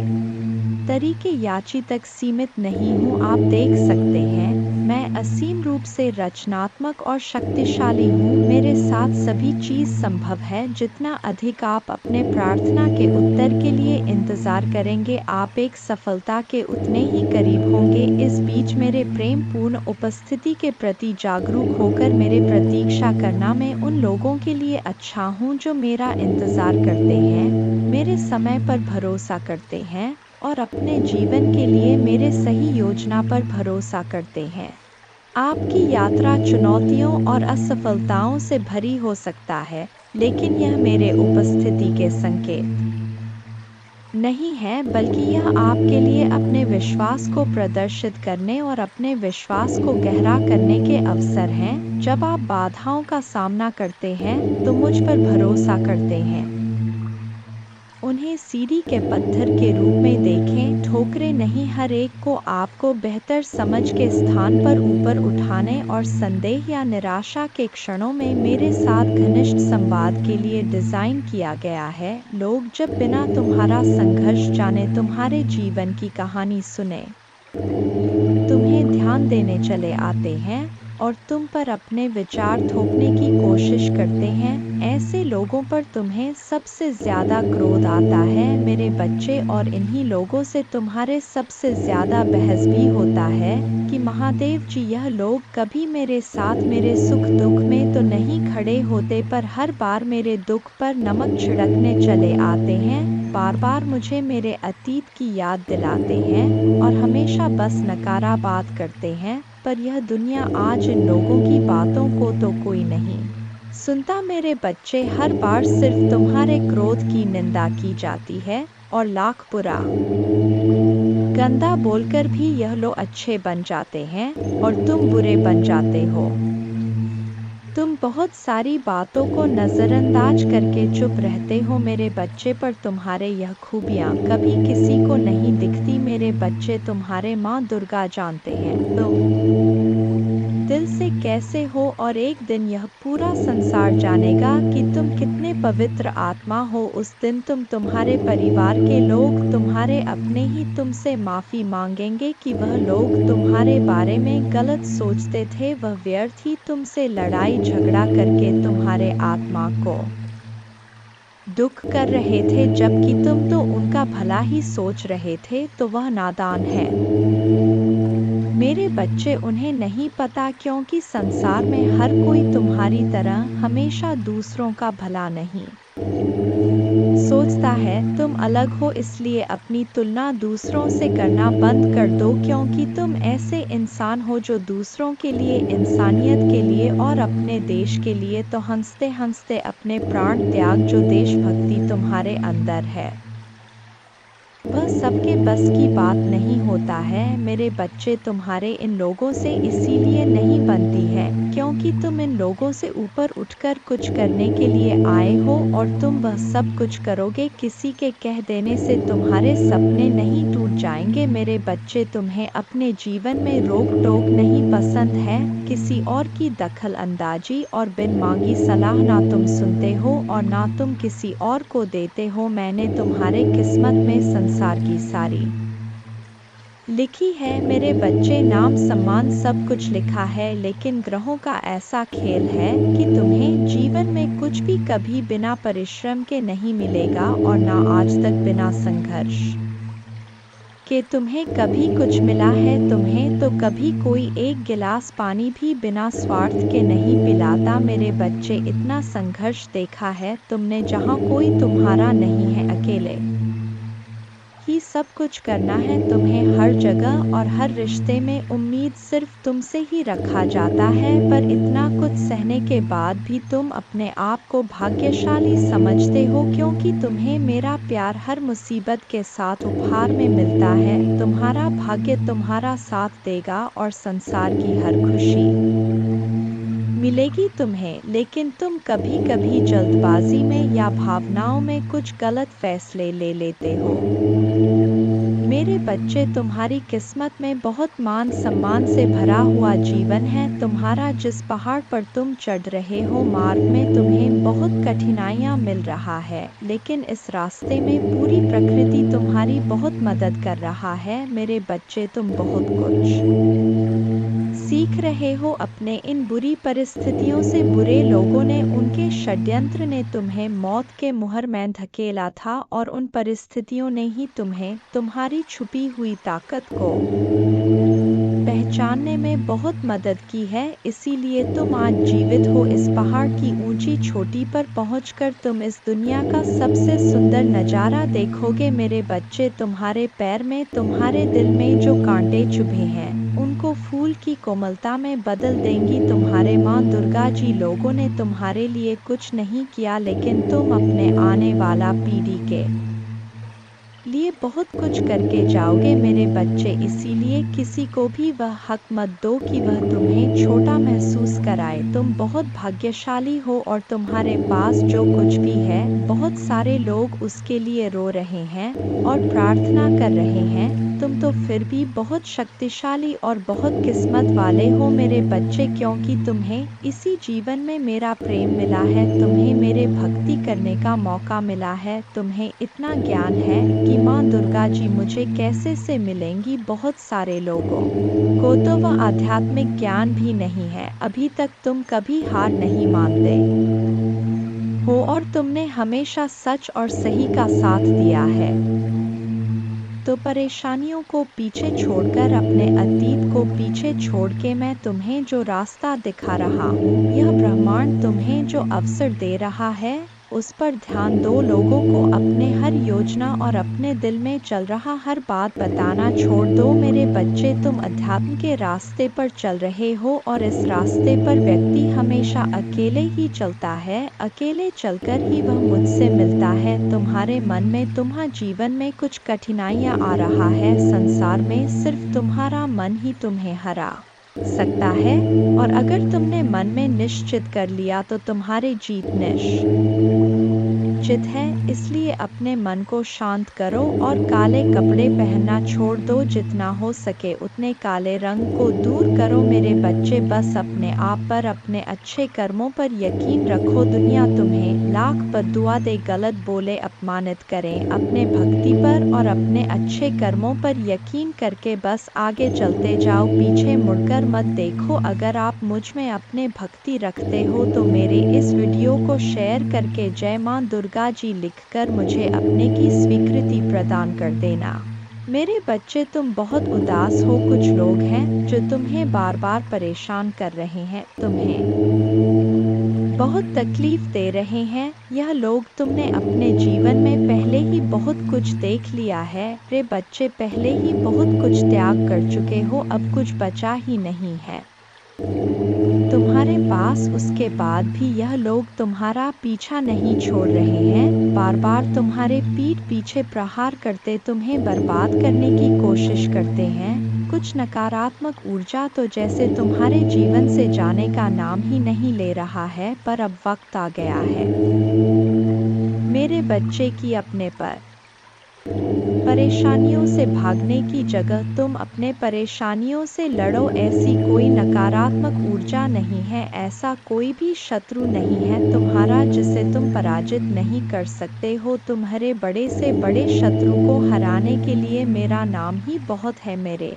तरीके याची तक सीमित नहीं हूँ। आप देख सकते हैं मैं असीम रूप से रचनात्मक और शक्तिशाली हूँ। मेरे साथ सभी चीज़ संभव है। जितना अधिक आप अपने प्रार्थना के उत्तर के लिए इंतजार करेंगे, आप एक सफलता के उतने ही करीब होंगे। इस बीच मेरे प्रेम पूर्ण उपस्थिति के प्रति जागरूक होकर मेरे प्रतीक्षा करना। मैं उन लोगों के लिए अच्छा हूँ जो मेरा इंतजार करते हैं, मेरे समय पर भरोसा करते हैं और अपने जीवन के लिए मेरे सही योजना पर भरोसा करते हैं। आपकी यात्रा चुनौतियों और असफलताओं से भरी हो सकता है, लेकिन यह मेरे उपस्थिति के संकेत नहीं है, बल्कि यह आपके लिए अपने विश्वास को प्रदर्शित करने और अपने विश्वास को गहरा करने के अवसर हैं। जब आप बाधाओं का सामना करते हैं तो मुझ पर भरोसा करते हैं, उन्हें सीढ़ी के पत्थर के रूप में देखें, ठोकरें नहीं। हर एक को आपको बेहतर समझ के स्थान पर ऊपर उठाने और संदेह या निराशा के क्षणों में मेरे साथ घनिष्ठ संवाद के लिए डिज़ाइन किया गया है। लोग जब बिना तुम्हारा संघर्ष जाने तुम्हारे जीवन की कहानी सुने, तुम्हें ध्यान देने चले आते हैं और तुम पर अपने विचार थोपने की कोशिश करते हैं। ऐसे लोगों पर तुम्हें सबसे ज़्यादा क्रोध आता है, मेरे बच्चे, और इन्हीं लोगों से तुम्हारे सबसे ज़्यादा बहस भी होता है कि महादेव जी, यह लोग कभी मेरे साथ मेरे सुख दुख में तो नहीं खड़े होते, पर हर बार मेरे दुख पर नमक छिड़कने चले आते हैं। बार बार मुझे मेरे अतीत की याद दिलाते हैं और हमेशा बस नकारा बात करते हैं। पर यह दुनिया आज इन लोगों की बातों को तो कोई नहीं सुनता। मेरे बच्चे, हर बार सिर्फ तुम्हारे क्रोध की निंदा की जाती है और लाख बुरा गंदा बोलकर भी यह लोग अच्छे बन जाते हैं और तुम बुरे बन जाते हो। तुम बहुत सारी बातों को नज़रअंदाज करके चुप रहते हो मेरे बच्चे, पर तुम्हारे यह खूबियाँ कभी किसी को नहीं दिखती मेरे बच्चे। तुम्हारे माँ दुर्गा जानते हैं तुम दिल से कैसे हो, और एक दिन यह पूरा संसार जानेगा कि तुम कितने पवित्र आत्मा हो। उस दिन तुम्हारे परिवार के लोग, तुम्हारे अपने ही तुमसे माफ़ी मांगेंगे कि वह लोग तुम्हारे बारे में गलत सोचते थे, वह व्यर्थ ही तुमसे लड़ाई झगड़ा करके तुम्हारे आत्मा को दुख कर रहे थे, जबकि तुम तो उनका भला ही सोच रहे थे। तो वह नादान है मेरे बच्चे, उन्हें नहीं पता, क्योंकि संसार में हर कोई तुम्हारी तरह हमेशा दूसरों का भला नहीं सोचता है। तुम अलग हो, इसलिए अपनी तुलना दूसरों से करना बंद कर दो, क्योंकि तुम ऐसे इंसान हो जो दूसरों के लिए, इंसानियत के लिए और अपने देश के लिए तो हंसते हंसते अपने प्राण त्याग। जो देशभक्ति तुम्हारे अंदर है वह सबके बस की बात नहीं होता है मेरे बच्चे। तुम्हारे इन लोगों से इसीलिए नहीं बनती है क्योंकि तुम इन लोगों से ऊपर उठकर कुछ करने के लिए आए हो, और तुम वह सब कुछ करोगे। किसी के कह देने से तुम्हारे सपने नहीं टूट जाएंगे मेरे बच्चे। तुम्हें अपने जीवन में रोक टोक नहीं पसंद है, किसी और की दखल अंदाजी और बिन मांगी सलाह ना तुम सुनते हो और ना तुम किसी और को देते हो। मैंने तुम्हारे किस्मत में संसार की सारी लिखी है मेरे बच्चे, नाम सम्मान सब कुछ लिखा है, लेकिन ग्रहों का ऐसा खेल है कि तुम्हें जीवन में कुछ भी कभी बिना परिश्रम के नहीं मिलेगा, और ना आज तक बिना संघर्ष कि तुम्हें कभी कुछ मिला है। तुम्हें तो कभी कोई एक गिलास पानी भी बिना स्वार्थ के नहीं पिलाता मेरे बच्चे। इतना संघर्ष देखा है तुमने, जहाँ कोई तुम्हारा नहीं है, अकेले ही सब कुछ करना है तुम्हें हर जगह, और हर रिश्ते में उम्मीद सिर्फ तुमसे ही रखा जाता है। पर इतना कुछ सहने के बाद भी तुम अपने आप को भाग्यशाली समझते हो, क्योंकि तुम्हें मेरा प्यार हर मुसीबत के साथ उपहार में मिलता है। तुम्हारा भाग्य तुम्हारा साथ देगा और संसार की हर खुशी मिलेगी तुम्हें, लेकिन तुम कभी कभी जल्दबाजी में या भावनाओं में कुछ गलत फैसले ले लेते हो मेरे बच्चे। तुम्हारी किस्मत में बहुत मान सम्मान से भरा हुआ जीवन है। तुम्हारा जिस पहाड़ पर तुम चढ़ रहे हो, मार्ग में तुम्हें बहुत कठिनाइयाँ मिल रहा है, लेकिन इस रास्ते में पूरी प्रकृति तुम्हारी बहुत मदद कर रहा है मेरे बच्चे। तुम बहुत कुछ सीख रहे हो अपने इन बुरी परिस्थितियों से। बुरे लोगों ने, उनके षड्यंत्र ने तुम्हें मौत के मुहर में धकेला था, और उन परिस्थितियों ने ही तुम्हें तुम्हारी छुपी हुई ताकत को पहचानने में बहुत मदद की है। इसीलिए तुम आज जीवित हो। इस पहाड़ की ऊंची चोटी पर पहुंचकर तुम इस दुनिया का सबसे सुंदर नज़ारा देखोगे मेरे बच्चे। तुम्हारे पैर में, तुम्हारे दिल में जो कांटे चुभे हैं, उनको फूल की कोमलता में बदल देंगी तुम्हारे माँ दुर्गा जी। लोगों ने तुम्हारे लिए कुछ नहीं किया, लेकिन तुम अपने आने वाला पीढ़ी के लिए बहुत कुछ करके जाओगे मेरे बच्चे। इसीलिए किसी को भी वह हक मत दो कि वह तुम्हें छोटा महसूस कराए। तुम बहुत भाग्यशाली हो, और तुम्हारे पास जो कुछ भी है, बहुत सारे लोग उसके लिए रो रहे हैं और प्रार्थना कर रहे हैं। तुम तो फिर भी बहुत शक्तिशाली और बहुत किस्मत वाले हो मेरे बच्चे, क्योंकि तुम्हें इसी जीवन में मेरा प्रेम मिला है, तुम्हें मेरे भक्ति करने का मौका मिला है। तुम्हें इतना ज्ञान है कि माँ दुर्गा जी मुझे कैसे से मिलेंगी। बहुत सारे लोगों को तो वह आध्यात्मिक ज्ञान भी नहीं है। अभी तक तुम कभी हार नहीं मानते हो, और तुमने हमेशा सच और सही का साथ दिया है। तो परेशानियों को पीछे छोड़कर, अपने अतीत को पीछे छोड़ के मैं तुम्हें जो रास्ता दिखा रहा हूँ, यह ब्रह्मांड तुम्हें जो अवसर दे रहा है, उस पर ध्यान दो। लोगों को अपने हर योजना और अपने दिल में चल रहा हर बात बताना छोड़ दो मेरे बच्चे। तुम अध्यात्म के रास्ते पर चल रहे हो, और इस रास्ते पर व्यक्ति हमेशा अकेले ही चलता है। अकेले चलकर ही वह मुझसे मिलता है। तुम्हारे मन में, तुम्हारे जीवन में कुछ कठिनाइयाँ आ रहा है, संसार में सिर्फ तुम्हारा मन ही तुम्हें हरा सकता है। और अगर तुमने मन में निश्चित कर लिया तो तुम्हारी जीत निश्चित है। इसलिए अपने मन को शांत करो और काले कपड़े पहनना छोड़ दो। जितना हो सके उतने काले रंग को दूर करो। मेरे बच्चे, बस अपने आप पर, अपने अच्छे कर्मों पर यकीन रखो। दुनिया तुम्हें लाख बद्दुआ दे, गलत बोले, अपमानित करें, अपने भक्ति पर और अपने अच्छे कर्मों पर यकीन करके बस आगे चलते जाओ, पीछे मुड़कर मत देखो। अगर आप मुझ में अपने भक्ति रखते हो तो मेरे इस वीडियो को शेयर करके जय मां दुर्गा जी लिखकर मुझे अपने की स्वीकृति प्रदान कर देना। मेरे बच्चे, तुम बहुत उदास हो। कुछ लोग हैं जो तुम्हें बार बार परेशान कर रहे हैं, तुम्हें बहुत तकलीफ दे रहे हैं। यह लोग तुमने अपने जीवन में पहले ही बहुत कुछ देख लिया है। रे बच्चे, पहले ही बहुत कुछ त्याग कर चुके हो, अब कुछ बचा ही नहीं है तुम्हारे पास। उसके बाद भी यह लोग तुम्हारा पीछा नहीं छोड़ रहे हैं, बार बार तुम्हारे पीठ पीछे प्रहार करते तुम्हें बर्बाद करने की कोशिश करते हैं। कुछ नकारात्मक ऊर्जा तो जैसे तुम्हारे जीवन से जाने का नाम ही नहीं ले रहा है, पर अब वक्त आ गया है मेरे बच्चे की अपने पर परेशानियों से भागने की जगह तुम अपने परेशानियों से लड़ो। ऐसी कोई नकारात्मक ऊर्जा नहीं है, ऐसा कोई भी शत्रु नहीं है तुम्हारा जिसे तुम पराजित नहीं कर सकते हो। तुम्हारे बड़े से बड़े शत्रु को हराने के लिए मेरा नाम ही बहुत है। मेरे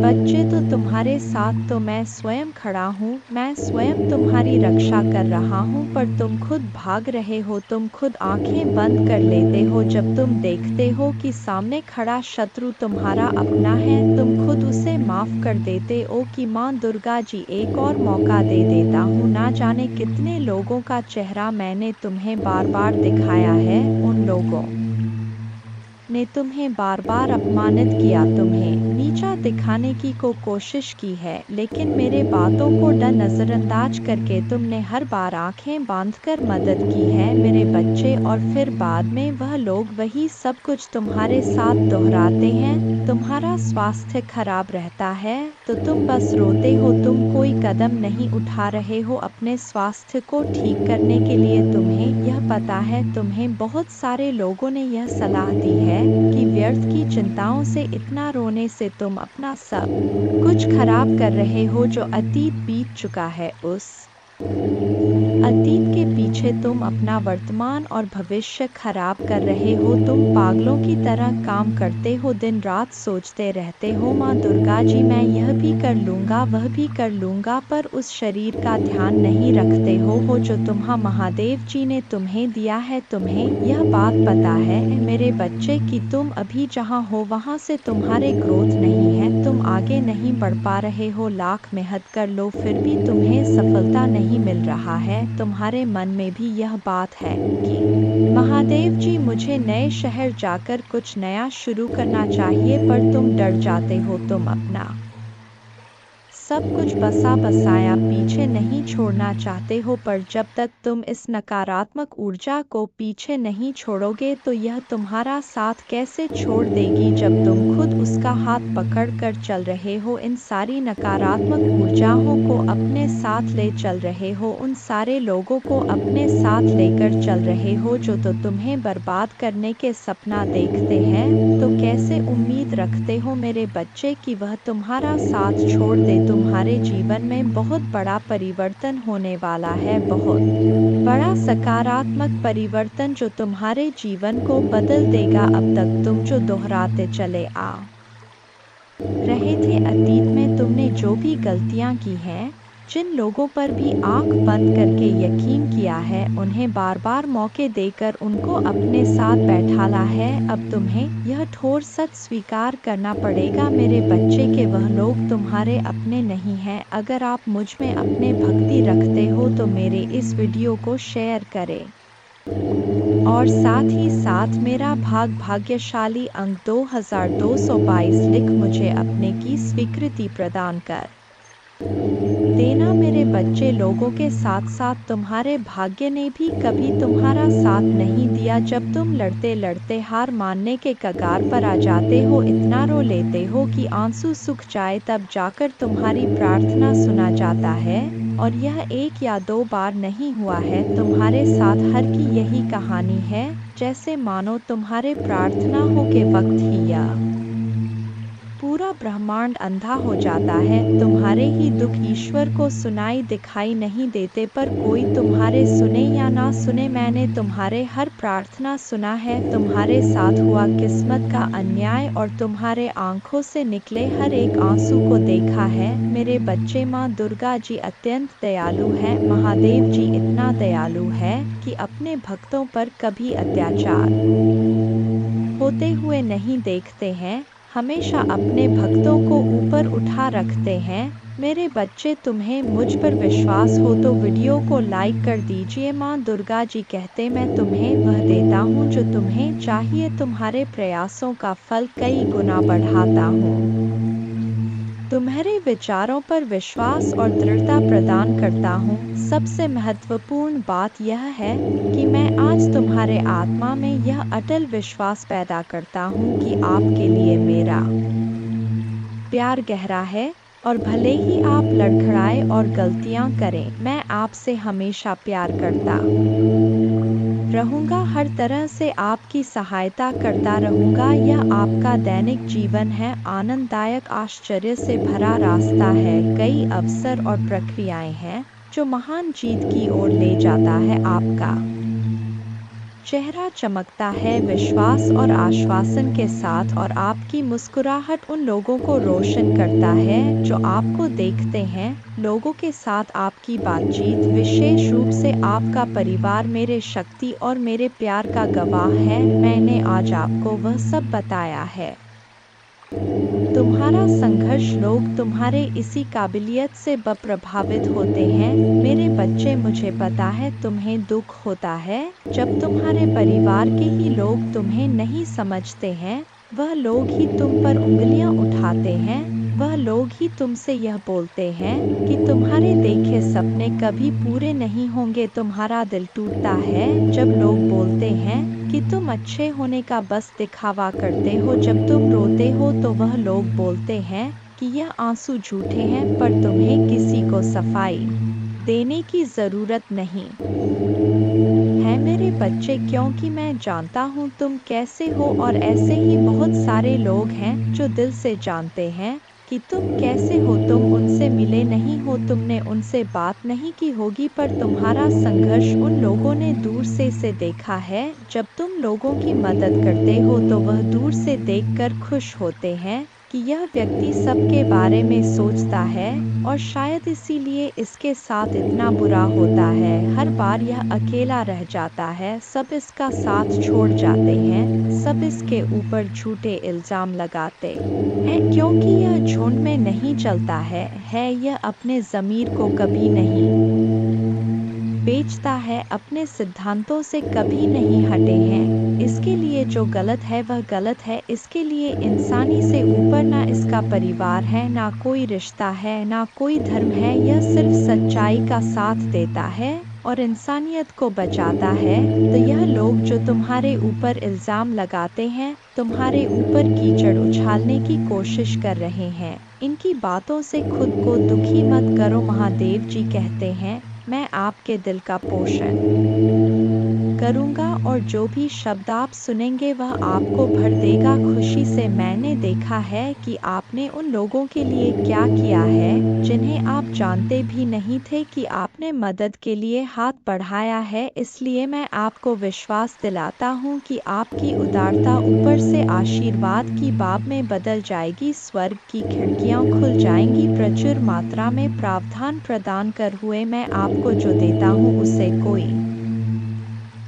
बच्चे, तो तुम्हारे साथ तो मैं स्वयं खड़ा हूँ, मैं स्वयं तुम्हारी रक्षा कर रहा हूँ, पर तुम खुद भाग रहे हो। तुम खुद आंखें बंद कर लेते हो जब तुम देखते हो कि सामने खड़ा शत्रु तुम्हारा अपना है। तुम खुद उसे माफ कर देते हो कि माँ दुर्गा जी एक और मौका दे देता हूँ। ना जाने कितने लोगों का चेहरा मैंने तुम्हें बार बार दिखाया है, उन लोगों ने तुम्हें बार बार अपमानित किया, तुम्हें नीचा दिखाने की कोशिश की है, लेकिन मेरे बातों को नजरअंदाज करके तुमने हर बार आंखें बांधकर मदद की है मेरे बच्चे। और फिर बाद में वह लोग वही सब कुछ तुम्हारे साथ दोहराते हैं। तुम्हारा स्वास्थ्य खराब रहता है तो तुम बस रोते हो, तुम कोई कदम नहीं उठा रहे हो अपने स्वास्थ्य को ठीक करने के लिए। तुम्हें यह पता है, तुम्हें बहुत सारे लोगों ने यह सलाह दी है कि व्यर्थ की चिंताओं से इतना रोने से तुम अपना सब कुछ खराब कर रहे हो। जो अतीत बीत चुका है, उस अतीत के पीछे तुम अपना वर्तमान और भविष्य खराब कर रहे हो। तुम पागलों की तरह काम करते हो, दिन रात सोचते रहते हो, माँ दुर्गा जी मैं यह भी कर लूँगा, वह भी कर लूँगा, पर उस शरीर का ध्यान नहीं रखते हो जो तुम्हारा महादेव जी ने तुम्हें दिया है। तुम्हें यह बात पता है मेरे बच्चे कि तुम अभी जहाँ हो वहाँ से तुम्हारे ग्रोथ नहीं है, तुम आगे नहीं बढ़ पा रहे हो। लाख मेहनत कर लो फिर भी तुम्हें सफलता नहीं मिल रहा है। तुम्हारे मन में भी यह बात है कि महादेव जी मुझे नए शहर जाकर कुछ नया शुरू करना चाहिए, पर तुम डर जाते हो। तुम अपना सब कुछ बसा बसाया पीछे नहीं छोड़ना चाहते हो, पर जब तक तुम इस नकारात्मक ऊर्जा को पीछे नहीं छोड़ोगे तो यह तुम्हारा साथ कैसे छोड़ देगी जब तुम खुद उसका हाथ पकड़ कर चल रहे हो। इन सारी नकारात्मक ऊर्जाओं को अपने साथ ले चल रहे हो, उन सारे लोगों को अपने साथ लेकर चल रहे हो जो तो तुम्हें बर्बाद करने के सपना देखते हैं। तो कैसे उम्मीद रखते हो मेरे बच्चे कि वह तुम्हारा साथ छोड़ दे। तुम्हारे जीवन में बहुत बड़ा परिवर्तन होने वाला है, बहुत बड़ा सकारात्मक परिवर्तन जो तुम्हारे जीवन को बदल देगा। अब तक तुम जो दोहराते चले आ रहे थे, अतीत में तुमने जो भी गलतियां की हैं, जिन लोगों पर भी आंख बंद करके यकीन किया है, उन्हें बार बार मौके देकर उनको अपने साथ बैठाला है। अब तुम्हें यह ठोर सच स्वीकार करना पड़ेगा मेरे बच्चे के वह लोग तुम्हारे अपने नहीं हैं। अगर आप मुझ में अपने भक्ति रखते हो तो मेरे इस वीडियो को शेयर करें और साथ ही साथ मेरा भाग्यशाली अंक 2222 लिख मुझे अपने की स्वीकृति प्रदान कर देना। मेरे बच्चे, लोगों के साथ साथ तुम्हारे भाग्य ने भी कभी तुम्हारा साथ नहीं दिया। जब तुम लड़ते लड़ते हार मानने के कगार पर आ जाते हो, इतना रो लेते हो कि आंसू सूख जाए, तब जाकर तुम्हारी प्रार्थना सुना जाता है। और यह 1 या 2 बार नहीं हुआ है, तुम्हारे साथ हर की यही कहानी है। जैसे मानो तुम्हारे प्रार्थनाओं के वक्त ही यह पूरा ब्रह्मांड अंधा हो जाता है। तुम्हारे ही दुख ईश्वर को सुनाई दिखाई नहीं देते, पर कोई तुम्हारे सुने या ना सुने, मैंने तुम्हारे हर प्रार्थना सुना है। तुम्हारे साथ हुआ किस्मत का अन्याय और तुम्हारे आंखों से निकले हर एक आंसू को देखा है। मेरे बच्चे, माँ दुर्गा जी अत्यंत दयालु है। महादेव जी इतना दयालु है कि अपने भक्तों पर कभी अत्याचार होते हुए नहीं देखते हैं, हमेशा अपने भक्तों को ऊपर उठा रखते हैं। मेरे बच्चे, तुम्हें मुझ पर विश्वास हो तो वीडियो को लाइक कर दीजिए। माँ दुर्गा जी कहते, मैं तुम्हें वह देता हूँ जो तुम्हें चाहिए, तुम्हारे प्रयासों का फल कई गुना बढ़ाता हूँ। तुम्हारे विचारों पर विश्वास और दृढ़ता प्रदान करता हूँ। सबसे महत्वपूर्ण बात यह है कि मैं आज तुम्हारे आत्मा में यह अटल विश्वास पैदा करता हूँ कि आपके लिए मेरा प्यार गहरा है, और भले ही आप लड़खड़ाए और गलतियाँ करें, मैं आपसे हमेशा प्यार करता रहूंगा। हर तरह से आपकी सहायता करता रहूंगा। यह आपका दैनिक जीवन है, आनंददायक, आश्चर्य से भरा रास्ता है। कई अवसर और प्रक्रियाएं हैं जो महान जीत की ओर ले जाता है। आपका चेहरा चमकता है विश्वास और आश्वासन के साथ, और आपकी मुस्कुराहट उन लोगों को रोशन करता है जो आपको देखते हैं। लोगों के साथ आपकी बातचीत, विशेष रूप से आपका परिवार, मेरे शक्ति और मेरे प्यार का गवाह है। मैंने आज आपको वह सब बताया है। तुम्हारा संघर्ष, लोग तुम्हारे इसी काबिलियत से प्रभावित होते हैं। मेरे बच्चे, मुझे पता है तुम्हें दुख होता है जब तुम्हारे परिवार के ही लोग तुम्हें नहीं समझते हैं। वह लोग ही तुम पर उंगलियां उठाते हैं, वह लोग ही तुमसे यह बोलते हैं कि तुम्हारे देखे सपने कभी पूरे नहीं होंगे। तुम्हारा दिल टूटता है जब लोग बोलते हैं कि तुम अच्छे होने का बस दिखावा करते हो। जब तुम रोते हो तो वह लोग बोलते हैं कि यह आंसू झूठे हैं, पर तुम्हें किसी को सफाई देने की ज़रूरत नहीं है मेरे बच्चे, क्योंकि मैं जानता हूँ तुम कैसे हो। और ऐसे ही बहुत सारे लोग हैं जो दिल से जानते हैं कि तुम कैसे हो। तुम उनसे मिले नहीं हो, तुमने उनसे बात नहीं की होगी, पर तुम्हारा संघर्ष उन लोगों ने दूर से देखा है। जब तुम लोगों की मदद करते हो तो वह दूर से देखकर खुश होते हैं कि यह व्यक्ति सबके बारे में सोचता है, और शायद इसीलिए इसके साथ इतना बुरा होता है। हर बार यह अकेला रह जाता है, सब इसका साथ छोड़ जाते हैं, सब इसके ऊपर झूठे इल्जाम लगाते हैं, क्योंकि यह झुंड में नहीं चलता है यह अपने ज़मीर को कभी नहीं बेचता है, अपने सिद्धांतों से कभी नहीं हटे हैं। इसके लिए जो गलत है वह गलत है। इसके लिए इंसानी से ऊपर ना इसका परिवार है, ना कोई रिश्ता है, ना कोई धर्म है। यह सिर्फ सच्चाई का साथ देता है और इंसानियत को बचाता है। तो यह लोग जो तुम्हारे ऊपर इल्ज़ाम लगाते हैं, तुम्हारे ऊपर कीचड़ उछालने की कोशिश कर रहे हैं, इनकी बातों से खुद को दुखी मत करो। महादेव जी कहते हैं, मैं आपके दिल का पोषण करूंगा, और जो भी शब्द आप सुनेंगे वह आपको भर देगा खुशी से। मैंने देखा है कि आपने उन लोगों के लिए क्या किया है जिन्हें आप जानते भी नहीं थे कि आपने मदद के लिए हाथ बढ़ाया है। इसलिए मैं आपको विश्वास दिलाता हूँ कि आपकी उदारता ऊपर से आशीर्वाद की बाब में बदल जाएगी। स्वर्ग की खिड़कियाँ खुल जाएंगी, प्रचुर मात्रा में प्रावधान प्रदान कर हुए मैं आपको जो देता हूँ उसे कोई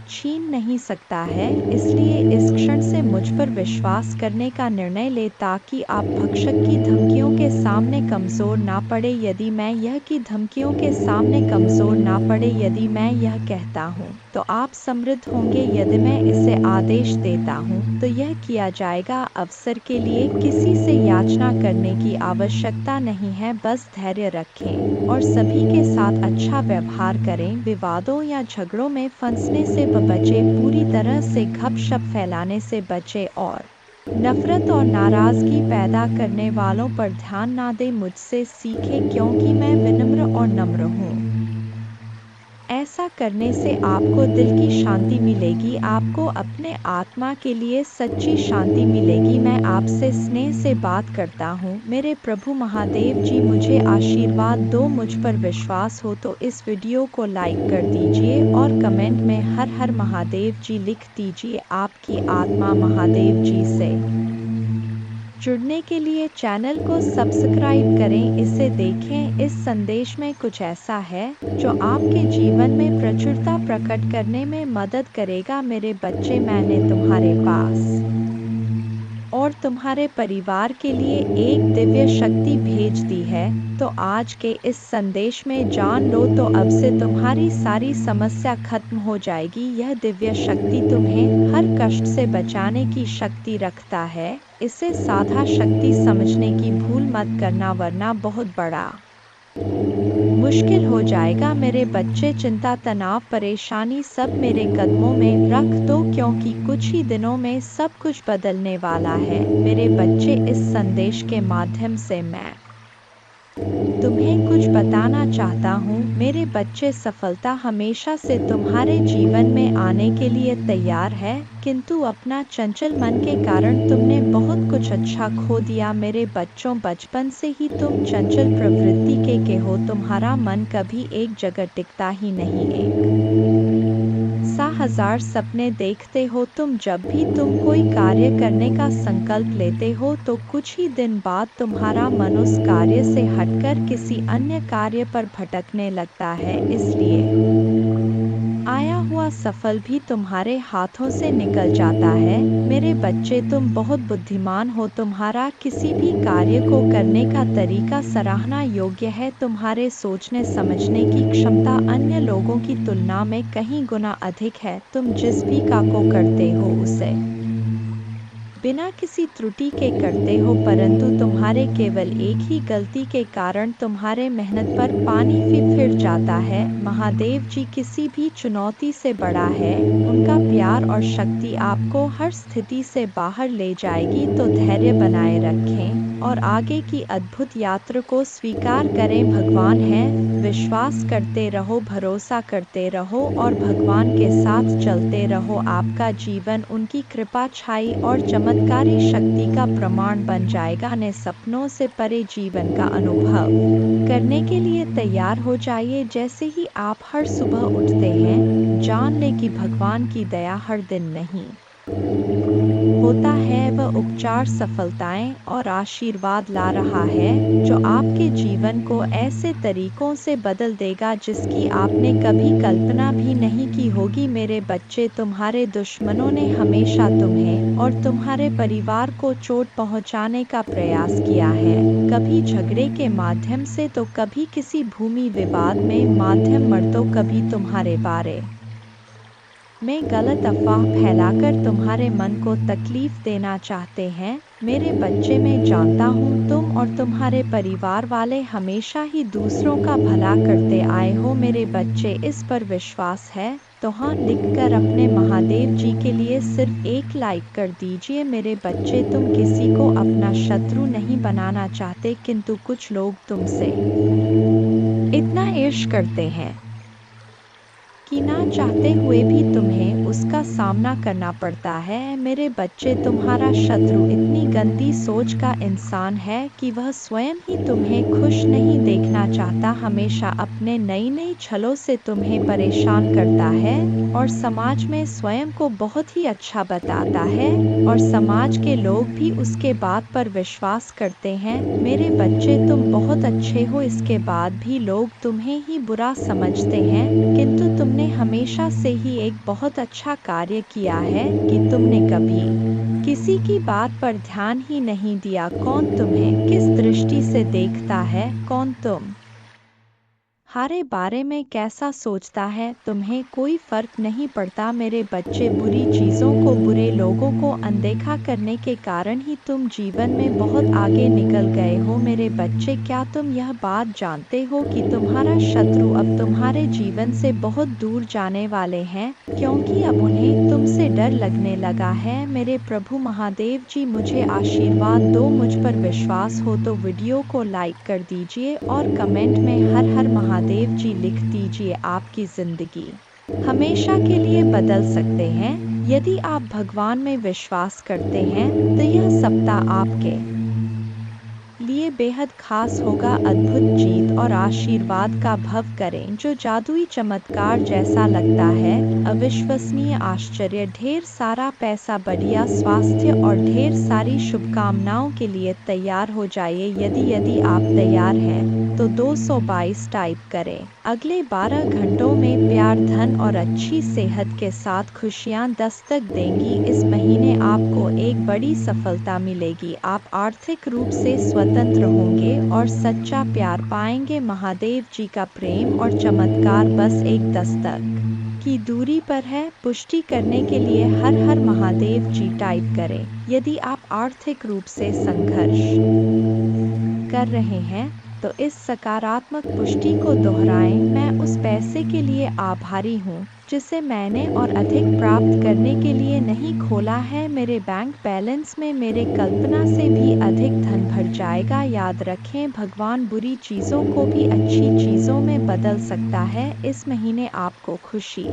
छीन नहीं सकता है। इसलिए इस क्षण से मुझ पर विश्वास करने का निर्णय ले, ताकि आप भक्षक की धमकियों के सामने कमज़ोर ना पड़े। यदि मैं यह की धमकियों के सामने कमज़ोर ना पड़े, यदि मैं यह कहता हूँ तो आप समृद्ध होंगे, यदि मैं इसे आदेश देता हूँ तो यह किया जाएगा। अवसर के लिए किसी से याचना करने की आवश्यकता नहीं है, बस धैर्य रखें और सभी के साथ अच्छा व्यवहार करें। विवादों या झगड़ों में फंसने से बचें, पूरी तरह से गपशप फैलाने से बचें और नफरत और नाराज़गी पैदा करने वालों पर ध्यान ना दें। मुझसे सीखें, क्योंकि मैं विनम्र और नम्र हूँ। ऐसा करने से आपको दिल की शांति मिलेगी, आपको अपने आत्मा के लिए सच्ची शांति मिलेगी। मैं आपसे स्नेह से बात करता हूँ। मेरे प्रभु महादेव जी, मुझे आशीर्वाद दो। मुझ पर विश्वास हो तो इस वीडियो को लाइक कर दीजिए और कमेंट में हर हर महादेव जी लिख दीजिए। आपकी आत्मा महादेव जी से जुड़ने के लिए चैनल को सब्सक्राइब करें। इसे देखें। इस संदेश में कुछ ऐसा है जो आपके जीवन में प्रचुरता प्रकट करने में मदद करेगा। मेरे बच्चे, मैंने तुम्हारे पास और तुम्हारे परिवार के लिए एक दिव्य शक्ति भेज दी है, तो आज के इस संदेश में जान लो तो अब से तुम्हारी सारी समस्या खत्म हो जाएगी। यह दिव्य शक्ति तुम्हें हर कष्ट से बचाने की शक्ति रखता है। इसे साधा शक्ति समझने की भूल मत करना, वरना बहुत बड़ा मुश्किल हो जाएगा। मेरे बच्चे, चिंता, तनाव, परेशानी सब मेरे कदमों में रख दो, क्योंकि कुछ ही दिनों में सब कुछ बदलने वाला है। मेरे बच्चे, इस संदेश के माध्यम से मैं तुम्हें कुछ बताना चाहता हूँ। मेरे बच्चे, सफलता हमेशा से तुम्हारे जीवन में आने के लिए तैयार है, किंतु अपना चंचल मन के कारण तुमने बहुत कुछ अच्छा खो दिया। मेरे बच्चों, बचपन से ही तुम चंचल प्रवृत्ति के हो। तुम्हारा मन कभी एक जगह टिकता ही नहीं, एक सा हजार सपने देखते हो तुम। जब भी तुम कोई कार्य करने का संकल्प लेते हो तो कुछ ही दिन बाद तुम्हारा मन उस कार्य से हटकर किसी अन्य कार्य पर भटकने लगता है। इसलिए आया हुआ सफल भी तुम्हारे हाथों से निकल जाता है। मेरे बच्चे, तुम बहुत बुद्धिमान हो। तुम्हारा किसी भी कार्य को करने का तरीका सराहना योग्य है। तुम्हारे सोचने समझने की क्षमता अन्य लोगों की तुलना में कहीं गुना अधिक है। तुम जिस भी काम को करते हो उसे बिना किसी त्रुटि के करते हो, परंतु तुम्हारे केवल एक ही गलती के कारण तुम्हारे मेहनत पर पानी फिर जाता है। महादेव जी किसी भी चुनौती से बड़ा है। उनका प्यार और शक्ति आपको हर स्थिति से बाहर ले जाएगी। तो धैर्य बनाए रखें और आगे की अद्भुत यात्रा को स्वीकार करें। भगवान है, विश्वास करते रहो, भरोसा करते रहो और भगवान के साथ चलते रहो। आपका जीवन उनकी कृपा, छाई और चमत्कारी शक्ति का प्रमाण बन जाएगा। ने सपनों से परे जीवन का अनुभव करने के लिए तैयार हो जाइए। जैसे ही आप हर सुबह उठते हैं, जान लें कि भगवान की दया हर दिन नहीं होता है, वह उपचार, सफलताएं और आशीर्वाद ला रहा है, जो आपके जीवन को ऐसे तरीकों से बदल देगा जिसकी आपने कभी कल्पना भी नहीं की होगी। मेरे बच्चे, तुम्हारे दुश्मनों ने हमेशा तुम्हें और तुम्हारे परिवार को चोट पहुंचाने का प्रयास किया है, कभी झगड़े के माध्यम से तो कभी किसी भूमि विवाद में माध्यम मर्दों, कभी तुम्हारे बारे में गलत अफवाह फैलाकर तुम्हारे मन को तकलीफ देना चाहते हैं। मेरे बच्चे, मैं जानता हूँ तुम और तुम्हारे परिवार वाले हमेशा ही दूसरों का भला करते आए हो। मेरे बच्चे, इस पर विश्वास है तो हाँ लिखकर अपने महादेव जी के लिए सिर्फ एक लाइक कर दीजिए। मेरे बच्चे, तुम किसी को अपना शत्रु नहीं बनाना चाहते, किंतु कुछ लोग तुमसे इतना ईर्ष्या करते हैं कि ना चाहते हुए भी तुम्हें उसका सामना करना पड़ता है। मेरे बच्चे, तुम्हारा शत्रु इतनी गंदी सोच का इंसान है कि वह स्वयं ही तुम्हें खुश नहीं देखना चाहता, हमेशा अपने नई नई छलों से तुम्हें परेशान करता है और समाज में स्वयं को बहुत ही अच्छा बताता है और समाज के लोग भी उसके बात पर विश्वास करते हैं। मेरे बच्चे, तुम बहुत अच्छे हो, इसके बाद भी लोग तुम्हें ही बुरा समझते हैं, किंतु तुमने तुमने हमेशा से ही एक बहुत अच्छा कार्य किया है कि तुमने कभी किसी की बात पर ध्यान ही नहीं दिया। कौन तुम्हें किस दृष्टि से देखता है, कौन तुम्हारे बारे में कैसा सोचता है, तुम्हें कोई फर्क नहीं पड़ता। मेरे बच्चे, बुरी चीज़ों को, बुरे लोगों को अनदेखा करने के कारण ही तुम जीवन में बहुत आगे निकल गए हो। मेरे बच्चे, क्या तुम यह बात जानते हो कि तुम्हारा शत्रु अब तुम्हारे जीवन से बहुत दूर जाने वाले हैं, क्योंकि अब उन्हें तुमसे डर लगने लगा है। मेरे प्रभु महादेव जी, मुझे आशीर्वाद दो। मुझ पर विश्वास हो तो वीडियो को लाइक कर दीजिए और कमेंट में हर हर महादेव जी लिख दीजिए। आपकी जिंदगी हमेशा के लिए बदल सकते हैं। यदि आप भगवान में विश्वास करते हैं तो यह सप्ताह आपके लिए बेहद खास होगा। अद्भुत जीत और आशीर्वाद का भव करें जो जादुई चमत्कार जैसा लगता है। अविश्वसनीय आश्चर्य, ढेर सारा पैसा, बढ़िया स्वास्थ्य और ढेर सारी शुभकामनाओं के लिए तैयार हो जाइए। यदि आप तैयार हैं तो 222 टाइप करें। अगले 12 घंटों में प्यार, धन और अच्छी सेहत के साथ खुशियां दस्तक देंगी। इस महीने आपको एक बड़ी सफलता मिलेगी। आप आर्थिक रूप से स्वतंत्र होंगे और सच्चा प्यार पाएंगे। महादेव जी का प्रेम और चमत्कार बस एक दस्तक की दूरी पर है। पुष्टि करने के लिए हर हर महादेव जी टाइप करें। यदि आप आर्थिक रूप से संघर्ष कर रहे हैं तो इस सकारात्मक पुष्टि को दोहराएं। मैं उस पैसे के लिए आभारी हूँ जिसे मैंने और अधिक प्राप्त करने के लिए नहीं खोला है। मेरे बैंक बैलेंस में मेरे कल्पना से भी अधिक धन भर जाएगा। याद रखें, भगवान बुरी चीज़ों को भी अच्छी चीज़ों में बदल सकता है। इस महीने आपको खुशी,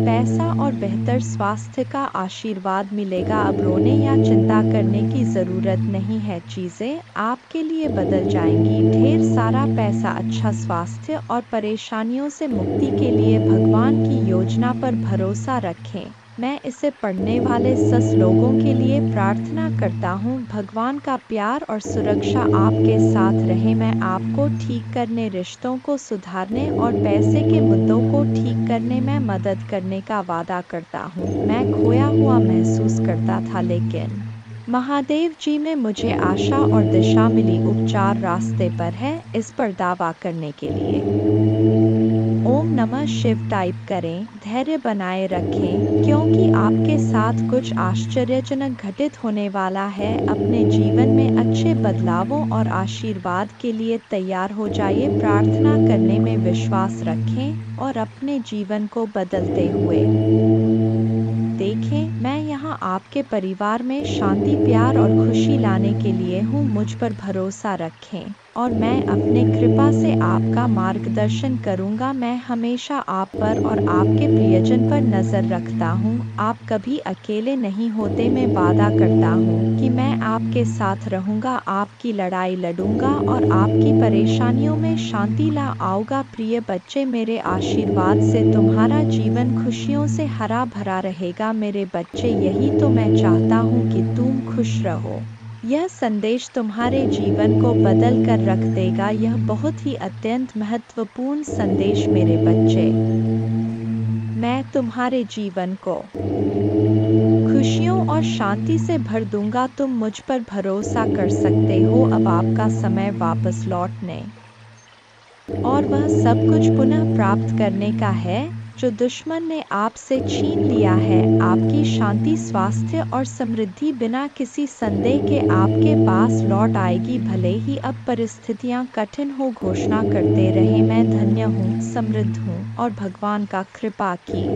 पैसा और बेहतर स्वास्थ्य का आशीर्वाद मिलेगा। अब रोने या चिंता करने की ज़रूरत नहीं है, चीज़ें आपके लिए बदल जाएंगी। ढेर सारा पैसा, अच्छा स्वास्थ्य और परेशानियों से मुक्ति के लिए भगवान की योजना पर भरोसा रखें। मैं इसे पढ़ने वाले सस लोगों के लिए प्रार्थना करता हूँ। भगवान का प्यार और सुरक्षा आपके साथ रहे। मैं आपको ठीक करने, रिश्तों को सुधारने और पैसे के मुद्दों को ठीक करने में मदद करने का वादा करता हूँ। मैं खोया हुआ महसूस करता था, लेकिन महादेव जी में मुझे आशा और दिशा मिली। उपचार रास्ते पर है, इस पर दावा करने के लिए ओम नमः शिव टाइप करें। धैर्य बनाए रखें, क्योंकि आपके साथ कुछ आश्चर्यजनक घटित होने वाला है। अपने जीवन में अच्छे बदलावों और आशीर्वाद के लिए तैयार हो जाइए। प्रार्थना करने में विश्वास रखें और अपने जीवन को बदलते हुए देखें। मैं यहाँ आपके परिवार में शांति, प्यार और खुशी लाने के लिए हूँ। मुझ पर भरोसा रखें और मैं अपने कृपा से आपका मार्गदर्शन करूँगा। मैं हमेशा आप पर और आपके प्रियजन पर नज़र रखता हूँ। आप कभी अकेले नहीं होते। मैं वादा करता हूँ कि मैं आपके साथ रहूँगा, आपकी लड़ाई लड़ूंगा और आपकी परेशानियों में शांति ला आऊँगा। प्रिय बच्चे, मेरे आशीर्वाद से तुम्हारा जीवन खुशियों से हरा भरा रहेगा। मेरे बच्चे, यही तो मैं चाहता हूँ कि तुम खुश रहो। यह संदेश तुम्हारे जीवन को बदल कर रख देगा। यह बहुत ही अत्यंत महत्वपूर्ण संदेश मेरे बच्चे। मैं तुम्हारे जीवन को खुशियों और शांति से भर दूंगा। तुम मुझ पर भरोसा कर सकते हो। अब आपका समय वापस लौटने और वह सब कुछ पुनः प्राप्त करने का है जो दुश्मन ने आपसे छीन लिया है। आपकी शांति, स्वास्थ्य और समृद्धि बिना किसी संदेह के आपके पास लौट आएगी। भले ही अब परिस्थितियां कठिन हो, घोषणा करते रहे, मैं धन्य हूँ, समृद्ध हूँ और भगवान का कृपा की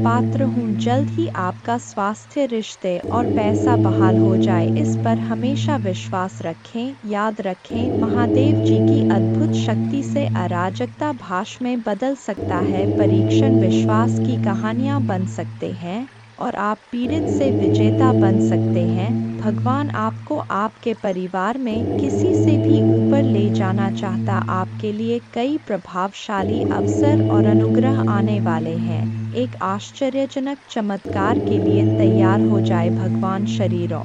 पात्र हूँ। जल्द ही आपका स्वास्थ्य, रिश्ते और पैसा बहाल हो जाए, इस पर हमेशा विश्वास रखें। याद रखें, महादेव जी की अद्भुत शक्ति से अराजकता भाष में बदल सकता है। परीक्षण विश्वास की कहानियाँ बन सकते हैं और आप पीड़ित से विजेता बन सकते हैं। भगवान आपको आपके परिवार में किसी से भी ऊपर ले जाना चाहता। आपके लिए कई प्रभावशाली अवसर और अनुग्रह आने वाले हैं। एक आश्चर्यजनक चमत्कार के लिए तैयार हो जाए। भगवान शरीरों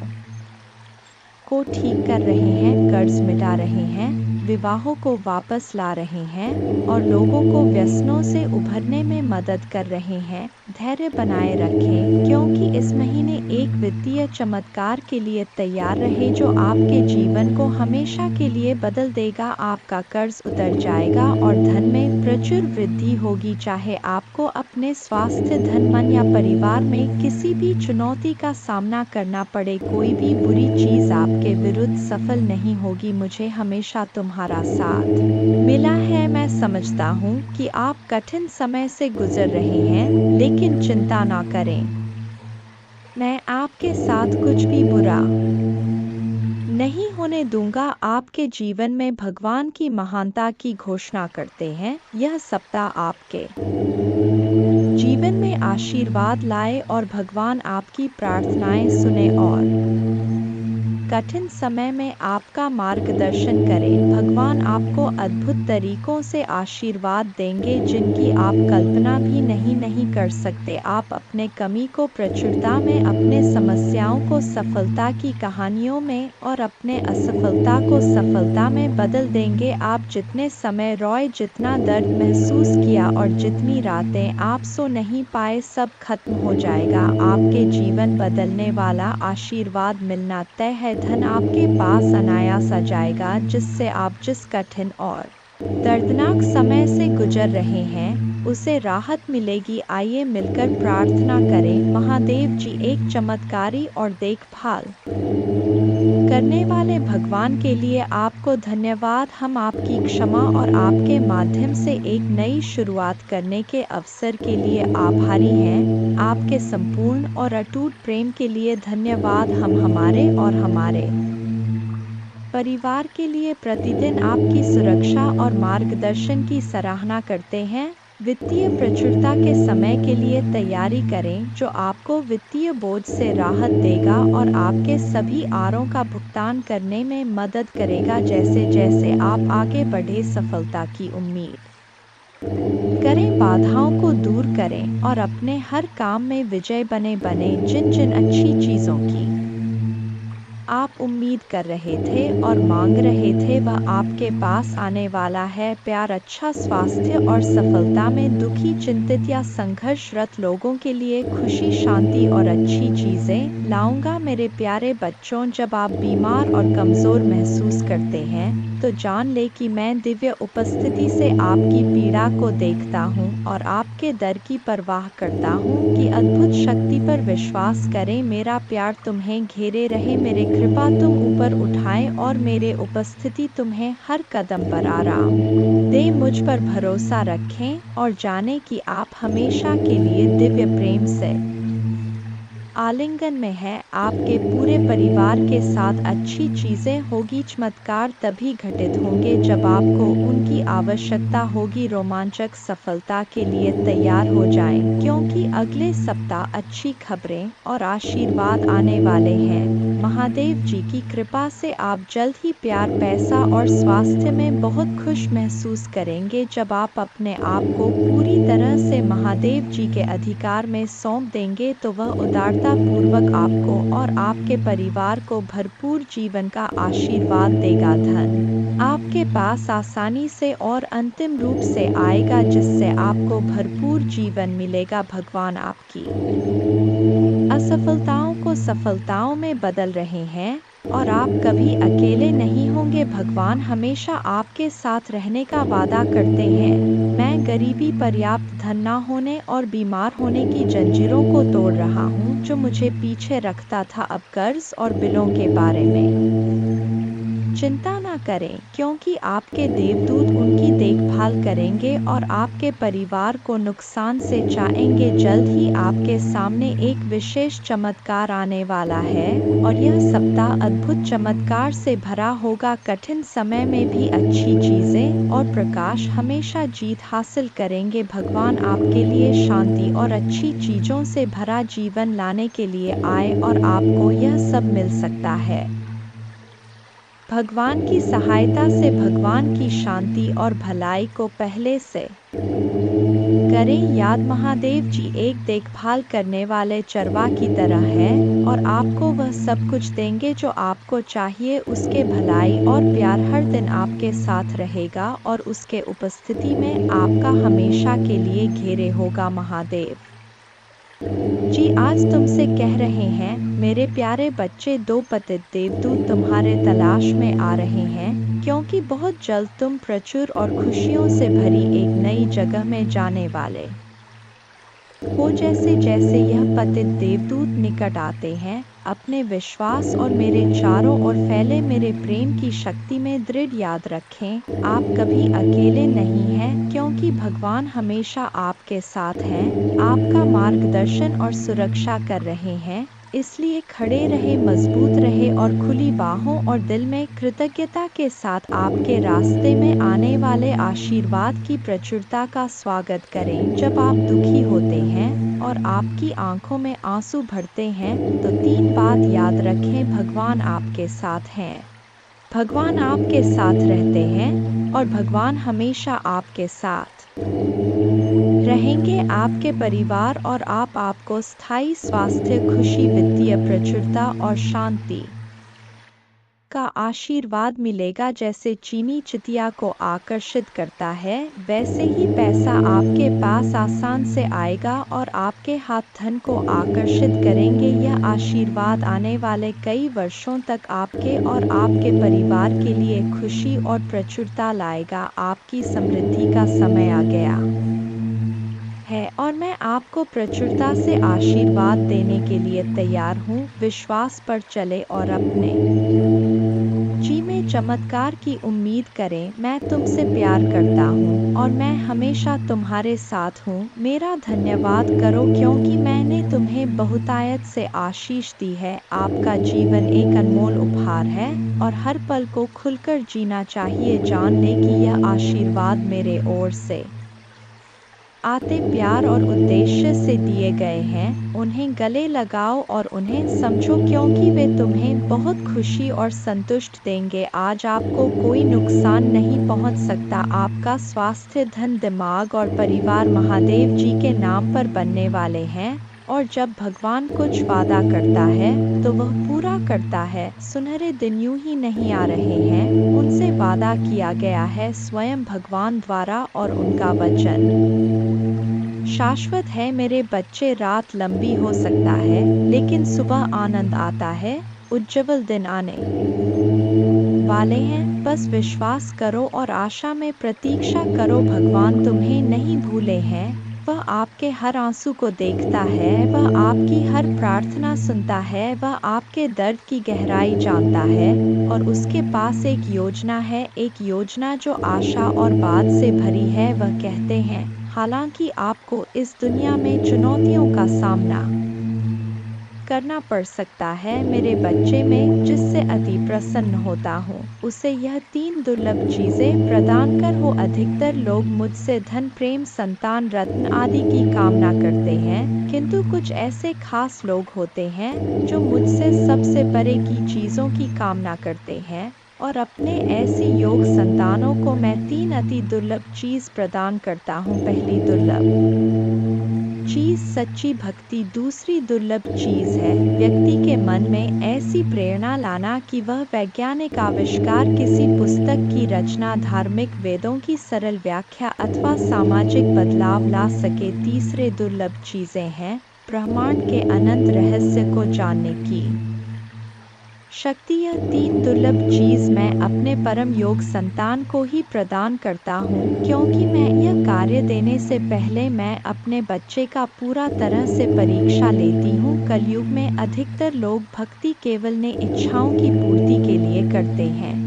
को ठीक कर रहे हैं, कर्ज मिटा रहे हैं, विवाहों को वापस ला रहे हैं और लोगों को व्यसनों से उभरने में मदद कर रहे हैं। धैर्य बनाए रखें, क्योंकि इस महीने एक वित्तीय चमत्कार के लिए तैयार रहे जो आपके जीवन को हमेशा के लिए बदल देगा। आपका कर्ज उतर जाएगा और धन में प्रचुर वृद्धि होगी। चाहे आपको अपने स्वास्थ्य, धन, मन या परिवार में किसी भी चुनौती का सामना करना पड़े, कोई भी बुरी चीज आपके विरुद्ध सफल नहीं होगी। मुझे हमेशा तुम्हारा साथ मिला है। मैं समझता हूँ कि आप कठिन समय से गुजर रहे हैं, लेकिन चिंता ना करें। मैं आपके साथ कुछ भी बुरा नहीं होने दूंगा। आपके जीवन में भगवान की महानता की घोषणा करते हैं। यह सप्ताह आपके जीवन में आशीर्वाद लाए और भगवान आपकी प्रार्थनाएं सुने और कठिन समय में आपका मार्गदर्शन करें। भगवान आपको अद्भुत तरीकों से आशीर्वाद देंगे जिनकी आप कल्पना भी नहीं कर सकते। आप अपने कमी को प्रचुरता में, अपने समस्याओं को सफलता की कहानियों में और अपने असफलता को सफलता में बदल देंगे। आप जितने समय रोए, जितना दर्द महसूस किया और जितनी रातें आप सो नहीं पाए, सब खत्म हो जाएगा। आपके जीवन बदलने वाला आशीर्वाद मिलना तय है। धन आपके पास अनायास आ जाएगा, जिससे आप जिस कठिन और दर्दनाक समय से गुजर रहे हैं उसे राहत मिलेगी। आइए मिलकर प्रार्थना करें। महादेव जी, एक चमत्कारी और देखभाल करने वाले भगवान के लिए आपको धन्यवाद। हम आपकी क्षमा और आपके माध्यम से एक नई शुरुआत करने के अवसर के लिए आभारी हैं। आपके संपूर्ण और अटूट प्रेम के लिए धन्यवाद। हम हमारे और हमारे परिवार के लिए प्रतिदिन आपकी सुरक्षा और मार्गदर्शन की सराहना करते हैं। वित्तीय प्रचुरता के समय के लिए तैयारी करें जो आपको वित्तीय बोझ से राहत देगा और आपके सभी आरों का भुगतान करने में मदद करेगा। जैसे जैसे आप आगे बढ़े, सफलता की उम्मीद करें, बाधाओं को दूर करें और अपने हर काम में विजय बने। जिन जिन अच्छी चीज़ों की आप उम्मीद कर रहे थे और मांग रहे थे, वह आपके पास आने वाला है। प्यार, अच्छा स्वास्थ्य और सफलता में दुखी, चिंतित या संघर्षरत लोगों के लिए खुशी, शांति और अच्छी चीजें लाऊंगा। मेरे प्यारे बच्चों, जब आप बीमार और कमजोर महसूस करते हैं तो जान ले कि मैं दिव्य उपस्थिति से आपकी पीड़ा को देखता हूँ और आपके दर्द की परवाह करता हूँ कि अद्भुत शक्ति पर विश्वास करें। मेरा प्यार तुम्हें घेरे रहे, मेरे कृपा तुम ऊपर उठाए और मेरे उपस्थिति तुम्हें हर कदम पर आराम दे। मुझ पर भरोसा रखें और जाने कि आप हमेशा के लिए दिव्य प्रेम से आलिंगन में है। आपके पूरे परिवार के साथ अच्छी चीजें होगी। चमत्कार तभी घटित होंगे जब आपको उनकी आवश्यकता होगी। रोमांचक सफलता के लिए तैयार हो जाएं, क्योंकि अगले सप्ताह अच्छी खबरें और आशीर्वाद आने वाले हैं। महादेव जी की कृपा से आप जल्द ही प्यार, पैसा और स्वास्थ्य में बहुत खुश महसूस करेंगे। जब आप अपने आप को पूरी तरह से महादेव जी के अधिकार में सौंप देंगे तो वह उदारता पूर्वक आपको और आपके परिवार को भरपूर जीवन का आशीर्वाद देगा। धन आपके पास आसानी से और अंतिम रूप से आएगा, जिससे आपको भरपूर जीवन मिलेगा। भगवान आपकी असफलताओं को सफलताओं में बदल रहे हैं और आप कभी अकेले नहीं होंगे। भगवान हमेशा आपके साथ रहने का वादा करते हैं। मैं गरीबी, पर्याप्त धन न होने और बीमार होने की जंजीरों को तोड़ रहा हूँ जो मुझे पीछे रखता था। अब कर्ज और बिलों के बारे में चिंता न करें, क्योंकि आपके देवदूत उनकी देखभाल करेंगे और आपके परिवार को नुकसान से बचाएंगे। जल्द ही आपके सामने एक विशेष चमत्कार आने वाला है और यह सप्ताह अद्भुत चमत्कार से भरा होगा। कठिन समय में भी अच्छी चीजें और प्रकाश हमेशा जीत हासिल करेंगे। भगवान आपके लिए शांति और अच्छी चीजों से भरा जीवन लाने के लिए आए और आपको यह सब मिल सकता है। भगवान की सहायता से भगवान की शांति और भलाई को पहले से करें याद महादेव जी एक देखभाल करने वाले चरवा की तरह है और आपको वह सब कुछ देंगे जो आपको चाहिए। उसके भलाई और प्यार हर दिन आपके साथ रहेगा और उसके उपस्थिति में आपका हमेशा के लिए घेरे होगा महादेव जी। आज तुमसे कह रहे हैं मेरे प्यारे बच्चे, दो पतित देवदूत तुम्हारे तलाश में आ रहे हैं, क्योंकि बहुत जल्द तुम प्रचुर और खुशियों से भरी एक नई जगह में जाने वाले हो। जैसे जैसे यह पतित देवदूत निकट आते हैं, अपने विश्वास और मेरे चारों ओर फैले मेरे प्रेम की शक्ति में दृढ़ याद रखें, आप कभी अकेले नहीं हैं, क्योंकि भगवान हमेशा आपके साथ हैं, आपका मार्गदर्शन और सुरक्षा कर रहे हैं। इसलिए खड़े रहे, मजबूत रहे और खुली बाहों और दिल में कृतज्ञता के साथ आपके रास्ते में आने वाले आशीर्वाद की प्रचुरता का स्वागत करें। जब आप दुखी होते हैं और आपकी आंखों में आंसू भरते हैं तो तीन बात याद रखें, भगवान आपके साथ हैं, भगवान आपके साथ रहते हैं और भगवान हमेशा आपके साथ रहेंगे। आपके परिवार और आपको स्थायी स्वास्थ्य, खुशी, वित्तीय प्रचुरता और शांति का आशीर्वाद मिलेगा। जैसे चीनी चितिया को आकर्षित करता है, वैसे ही पैसा आपके पास आसान से आएगा और आपके हाथ धन को आकर्षित करेंगे। यह आशीर्वाद आने वाले कई वर्षों तक आपके और आपके परिवार के लिए खुशी और प्रचुरता लाएगा। आपकी समृद्धि का समय आ गया है और मैं आपको प्रचुरता से आशीर्वाद देने के लिए तैयार हूँ। विश्वास पर चले और अपने जी में चमत्कार की उम्मीद करें। मैं तुमसे प्यार करता हूँ और मैं हमेशा तुम्हारे साथ हूँ। मेरा धन्यवाद करो, क्योंकि मैंने तुम्हें बहुतायत से आशीष दी है। आपका जीवन एक अनमोल उपहार है और हर पल को खुलकर जीना चाहिए। जान ले कि यह आशीर्वाद मेरे ओर से आते प्यार और उद्देश्य से दिए गए हैं। उन्हें गले लगाओ और उन्हें समझो, क्योंकि वे तुम्हें बहुत खुशी और संतुष्ट देंगे। आज आपको कोई नुकसान नहीं पहुंच सकता। आपका स्वास्थ्य, धन, दिमाग और परिवार महादेव जी के नाम पर बनने वाले हैं और जब भगवान कुछ वादा करता है तो वह पूरा करता है। सुनहरे दिन यूं ही नहीं आ रहे हैं, उनसे वादा किया गया है स्वयं भगवान द्वारा और उनका वचन शाश्वत है। मेरे बच्चे, रात लंबी हो सकता है लेकिन सुबह आनंद आता है। उज्जवल दिन आने वाले हैं, बस विश्वास करो और आशा में प्रतीक्षा करो। भगवान तुम्हें नहीं भूले हैं, वह आपके हर आंसू को देखता है, वह आपकी हर प्रार्थना सुनता है, वह आपके दर्द की गहराई जानता है और उसके पास एक योजना है, एक योजना जो आशा और बात से भरी है। वह कहते हैं, हालांकि आपको इस दुनिया में चुनौतियों का सामना करना पड़ सकता है, मेरे बच्चे में जिससे अति प्रसन्न होता हूँ, उसे यह तीन दुर्लभ चीजें प्रदान कर हो। अधिकतर लोग मुझसे धन, प्रेम, संतान, रत्न आदि की कामना करते हैं, किंतु कुछ ऐसे खास लोग होते हैं जो मुझसे सबसे परे की चीजों की कामना करते हैं और अपने ऐसी योग संतानों को मैं तीन अति दुर्लभ चीज प्रदान करता हूँ। पहली दुर्लभ चीज सच्ची भक्ति। दूसरी दुर्लभ चीज है व्यक्ति के मन में ऐसी प्रेरणा लाना कि वह वैज्ञानिक आविष्कार, किसी पुस्तक की रचना, धार्मिक वेदों की सरल व्याख्या अथवा सामाजिक बदलाव ला सके। तीसरे दुर्लभ चीजें हैं ब्रह्मांड के अनंत रहस्य को जानने की शक्ति। यह तीन दुर्लभ चीज मैं अपने परम योग संतान को ही प्रदान करता हूँ, क्योंकि मैं यह कार्य देने से पहले मैं अपने बच्चे का पूरा तरह से परीक्षा लेती हूँ। कलयुग में अधिकतर लोग भक्ति केवल ने इच्छाओं की पूर्ति के लिए करते हैं,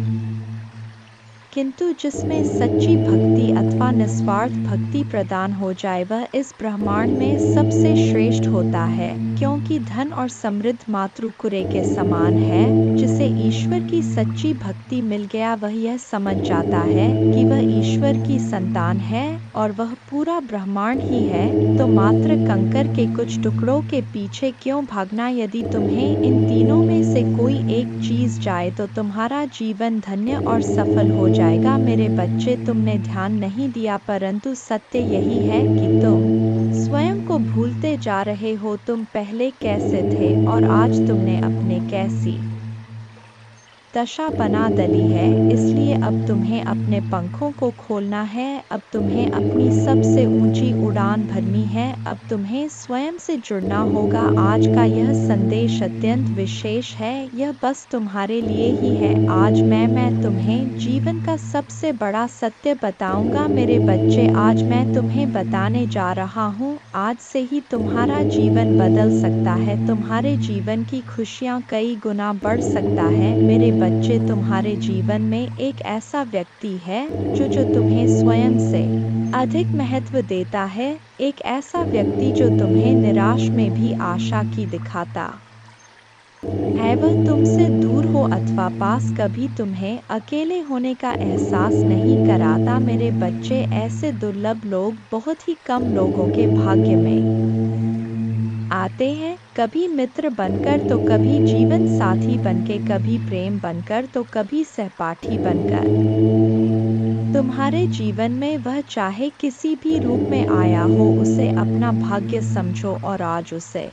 किंतु जिसमें सच्ची भक्ति अथवा निस्वार्थ भक्ति प्रदान हो जाए वह इस ब्रह्मांड में सबसे श्रेष्ठ होता है, क्योंकि धन और समृद्ध मातृ कुरे के समान है। जिसे ईश्वर की सच्ची भक्ति मिल गया वह यह समझ जाता है कि वह ईश्वर की संतान है और वह पूरा ब्रह्मांड ही है, तो मात्र कंकर के कुछ टुकड़ों के पीछे क्यों भागना? यदि तुम्हें इन तीनों में से कोई एक चीज जाए तो तुम्हारा जीवन धन्य और सफल हो जाएगा। मेरे बच्चे, तुमने ध्यान नहीं दिया, परंतु सत्य यही है कि तुम स्वयं को भूलते जा रहे हो। तुम पहले कैसे थे और आज तुमने अपने कैसी दशा बना डाली है। इसलिए अब तुम्हें अपने पंखों को खोलना है, अब तुम्हें अपनी सबसे ऊंची उड़ान भरनी है, अब तुम्हें स्वयं से जुड़ना होगा। आज का यह संदेश अत्यंत विशेष है, यह बस तुम्हारे लिए ही है। आज मैं तुम्हें जीवन का सबसे बड़ा सत्य बताऊंगा। मेरे बच्चे, आज मैं तुम्हें बताने जा रहा हूँ, आज से ही तुम्हारा जीवन बदल सकता है, तुम्हारे जीवन की खुशियाँ कई गुना बढ़ सकता है। मेरे बच्चे, तुम्हारे जीवन में एक ऐसा व्यक्ति है जो तुम्हें स्वयं से अधिक महत्व देता है, एक ऐसा व्यक्ति जो तुम्हें निराश में भी आशा की दिखाता है। वह तुमसे दूर हो अथवा पास, कभी तुम्हें अकेले होने का एहसास नहीं कराता। मेरे बच्चे, ऐसे दुर्लभ लोग बहुत ही कम लोगों के भाग्य में आते हैं, कभी मित्र बनकर तो कभी जीवन साथी बनके, कभी प्रेम बनकर तो कभी सहपाठी बनकर। तुम्हारे जीवन में वह चाहे किसी भी रूप में आया हो, उसे अपना भाग्य समझो और आज उसे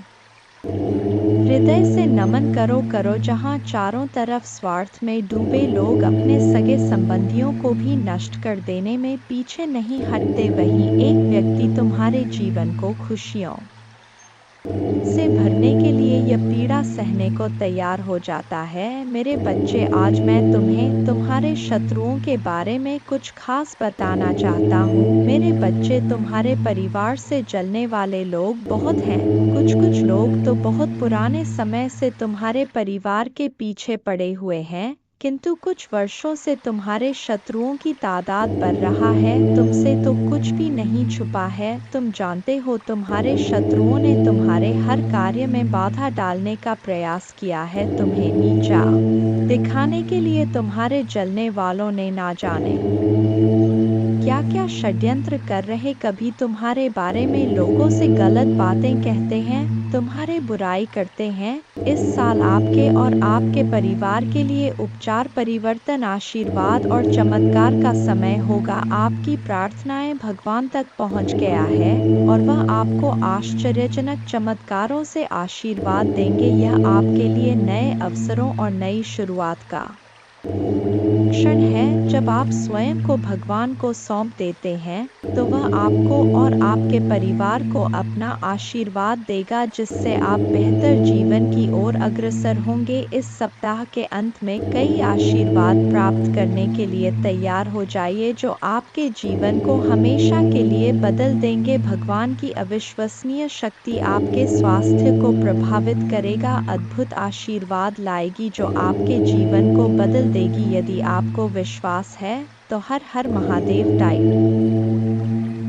हृदय से नमन करो। जहाँ चारों तरफ स्वार्थ में डूबे लोग अपने सगे संबंधियों को भी नष्ट कर देने में पीछे नहीं हटते, वहीं एक व्यक्ति तुम्हारे जीवन को खुशियों से भरने के लिए यह पीड़ा सहने को तैयार हो जाता है। मेरे बच्चे, आज मैं तुम्हें तुम्हारे शत्रुओं के बारे में कुछ खास बताना चाहता हूँ। मेरे बच्चे, तुम्हारे परिवार से जलने वाले लोग बहुत हैं। कुछ लोग तो बहुत पुराने समय से तुम्हारे परिवार के पीछे पड़े हुए हैं, किंतु कुछ वर्षों से तुम्हारे शत्रुओं की तादाद बढ़ रहा है। तुमसे तो कुछ भी नहीं छुपा है, तुम जानते हो तुम्हारे शत्रुओं ने तुम्हारे हर कार्य में बाधा डालने का प्रयास किया है, तुम्हें नीचा दिखाने के लिए तुम्हारे जलने वालों ने ना जाने क्या क्या षड्यंत्र कर रहे। कभी तुम्हारे बारे में लोगों से गलत बातें कहते हैं, तुम्हारे बुराई करते हैं। इस साल आपके और आपके परिवार के लिए उपचार, परिवर्तन, आशीर्वाद और चमत्कार का समय होगा। आपकी प्रार्थनाएं भगवान तक पहुंच गया है और वह आपको आश्चर्यजनक चमत्कारों से आशीर्वाद देंगे। यह आपके लिए नए अवसरों और नई शुरुआत का क्षण है। जब आप स्वयं को भगवान को सौंप देते हैं तो वह आपको और आपके परिवार को अपना आशीर्वाद देगा, जिससे आप बेहतर जीवन की ओर अग्रसर होंगे। इस सप्ताह के अंत में कई आशीर्वाद प्राप्त करने के लिए तैयार हो जाइए, जो आपके जीवन को हमेशा के लिए बदल देंगे। भगवान की अविश्वसनीय शक्ति आपके स्वास्थ्य को प्रभावित करेगा, अद्भुत आशीर्वाद लाएगी जो आपके जीवन को बदल देगी। यदि आपको विश्वास है तो हर हर महादेव टाइप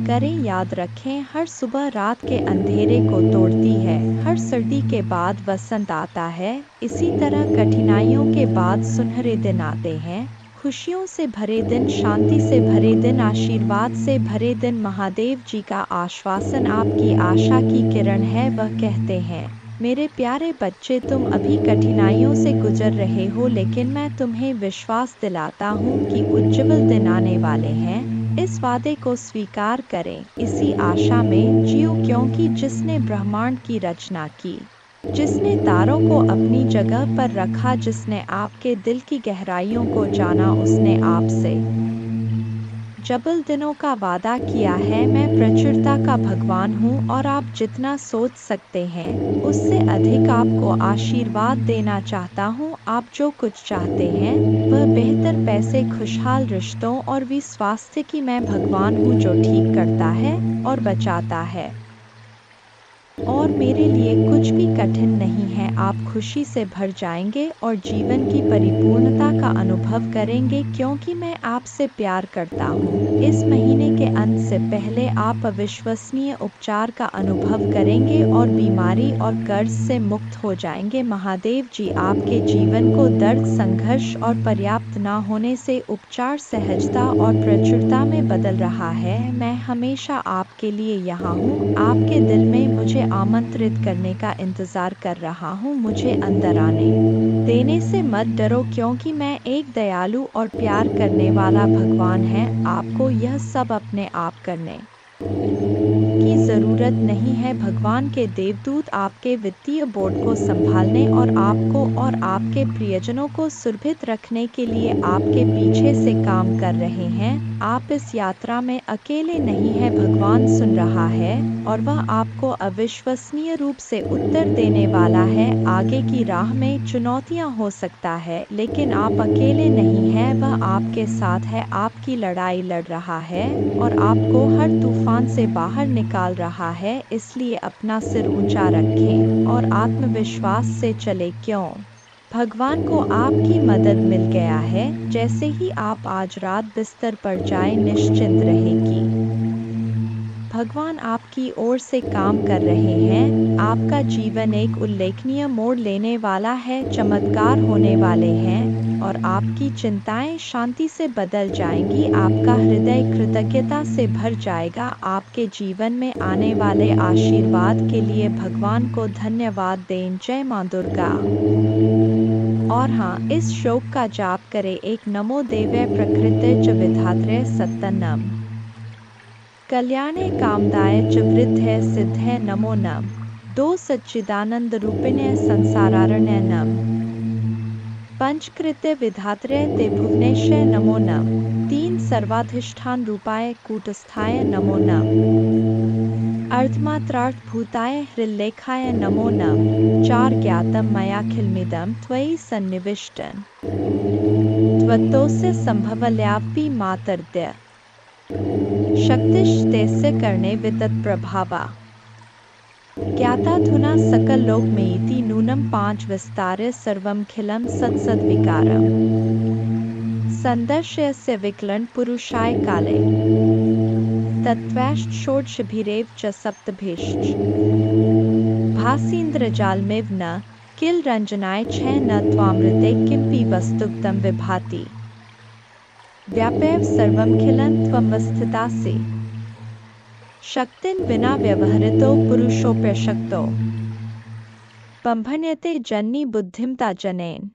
करें। याद रखें, हर सुबह रात के अंधेरे को तोड़ती है, हर सर्दी के बाद वसंत आता है। इसी तरह कठिनाइयों के बाद सुनहरे दिन आते हैं, खुशियों से भरे दिन, शांति से भरे दिन, आशीर्वाद से भरे दिन। महादेव जी का आश्वासन आपकी आशा की किरण है। वह कहते हैं, मेरे प्यारे बच्चे, तुम अभी कठिनाइयों से गुजर रहे हो, लेकिन मैं तुम्हें विश्वास दिलाता हूँ कि उज्जवल दिन आने वाले हैं। इस वादे को स्वीकार करें, इसी आशा में जियो, क्योंकि जिसने ब्रह्मांड की रचना की, जिसने तारों को अपनी जगह पर रखा, जिसने आपके दिल की गहराइयों को जाना, उसने आपसे जबल दिनों का वादा किया है। मैं प्रचुरता का भगवान हूँ और आप जितना सोच सकते हैं उससे अधिक आपको आशीर्वाद देना चाहता हूँ। आप जो कुछ चाहते हैं वह बेहतर पैसे, खुशहाल रिश्तों और भी स्वास्थ्य की मैं भगवान हूँ जो ठीक करता है और बचाता है, और मेरे लिए कुछ भी कठिन नहीं है। आप खुशी से भर जाएंगे और जीवन की परिपूर्णता का अनुभव करेंगे, क्योंकि मैं आपसे प्यार करता हूँ। इस महीने के अंत से पहले आप अविश्वसनीय उपचार का अनुभव करेंगे और बीमारी और कर्ज से मुक्त हो जाएंगे। महादेव जी आपके जीवन को दर्द, संघर्ष और पर्याप्त न होने से उपचार, सहजता और प्रचुरता में बदल रहा है। मैं हमेशा आपके लिए यहाँ हूँ, आपके दिल में मुझे आमंत्रित करने का इंतजार कर रहा हूँ। मुझे अंदर आने देने से मत डरो, क्योंकि मैं एक दयालु और प्यार करने वाला भगवान है। आपको यह सब अपने आप करने की जरूरत नहीं है। भगवान के देवदूत आपके वित्तीय बोर्ड को संभालने और आपको और आपके प्रियजनों को सुरक्षित रखने के लिए आपके पीछे से काम कर रहे हैं। आप इस यात्रा में अकेले नहीं हैं, भगवान सुन रहा है और वह आपको अविश्वसनीय रूप से उत्तर देने वाला है। आगे की राह में चुनौतियां हो सकता है, लेकिन आप अकेले नहीं हैं, वह आपके साथ है, आपकी लड़ाई लड़ रहा है और आपको हर तूफान से बाहर निकाल रहा है। इसलिए अपना सिर ऊंचा रखें और आत्मविश्वास से चले, क्यों भगवान को आपकी मदद मिल गया है। जैसे ही आप आज रात बिस्तर पर जाएं, निश्चिंत रहें कि भगवान आपकी ओर से काम कर रहे हैं। आपका जीवन एक उल्लेखनीय मोड़ लेने वाला है, चमत्कार होने वाले हैं और आपकी चिंताएं शांति से बदल जाएंगी। आपका हृदय कृतज्ञता से भर जाएगा। आपके जीवन में आने वाले आशीर्वाद के लिए भगवान को धन्यवाद दें। जय मां दुर्गा। और हाँ, इस श्लोक का जाप करें। एक नमो देव्यै प्रकृते च विधात्रे सत्तनम कल्याणे कामदाय च वृद्धे सिद्धे नमो नम। 2 सच्चिदानंद रूपिणे संसारारण्य नम। पंचकृत्य विधात्रे ते भुवनेश्वर नमो नम। 3 सर्वाधिष्ठान रूपाय कूटस्थाय नमो नम। अर्धमात्रार्थ भूताय हृल्लेखाय नमो नम। 4 ज्ञातम मयाखिलमिदं त्वयि सन्निविष्टं त्वत्तोस्य संभवल्यापि मातर्द्य शक्तिस्तेस्य कर्णे वितत्प्रभावा ज्ञाताधुना सकललोकमेति नूनं 5 विस्तार्य सर्वमखिलं सत्सद्विकारम् सन्दर्शयस्य विकलं पुरुषाय काले तत्त्वैश्च षोडशभिरेव च सप्तभिश्च भासीन्द्रजालमिव न किल रञ्जनाय छ न त्वामृते किमपि वस्तुक्तं विभाति व्यापैव सर्वमखिलं त्वमवस्थितासि शक्तिं विना व्यवहृतो पुरुषोऽप्यशक्तो बम्भन्यते जननी बुद्धिमता जनेन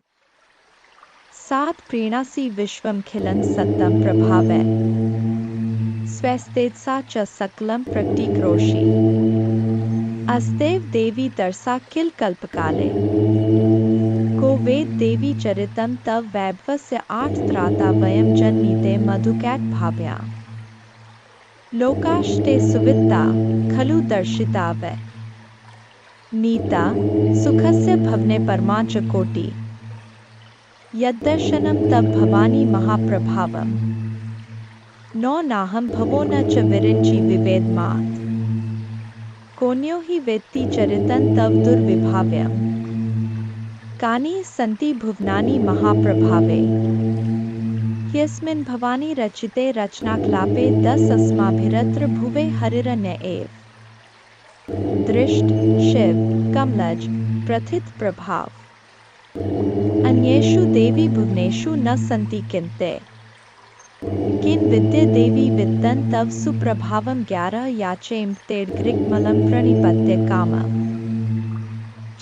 7 प्रीणासि विश्वमखिलं सत्तं प्रभावै स्वस्तेजसा च सकलं प्रकटीकरोषि अस्तेव देवी तरसा किल कल्पकाले को वेद देवी चरितं तव वैभवस्य 8 त्राता वयं जन्मीते मधुकैट भाव्या लोकाश्ते सुवित्ता खलु दर्शिता वै नीता सुखस्य भवने परमा च कोटि यद्दर्शनं तव भवानी महाप्रभावम् नो नाहं भवो न च विरिञ्चि विवेदमात् कोन्यो हि वेत्ति चरितं तव दुर्विभाव्यम् कानि सन्ति भुवनानि महाप्रभावे यस्मिन् भवानी रचिते रचनाक्लापे 10 अस्माभिरत्र भुवे हरिरण्य एव दृष्ट शिव कमलज प्रथित प्रभाव अन्येषु देवी भुवनेषु न सन्ति किन्ते किं विद्ये देवी वित्तं तव सुप्रभावं 11 याचेम तेड्ग्रिग्मलं प्रणिपत्य कामम्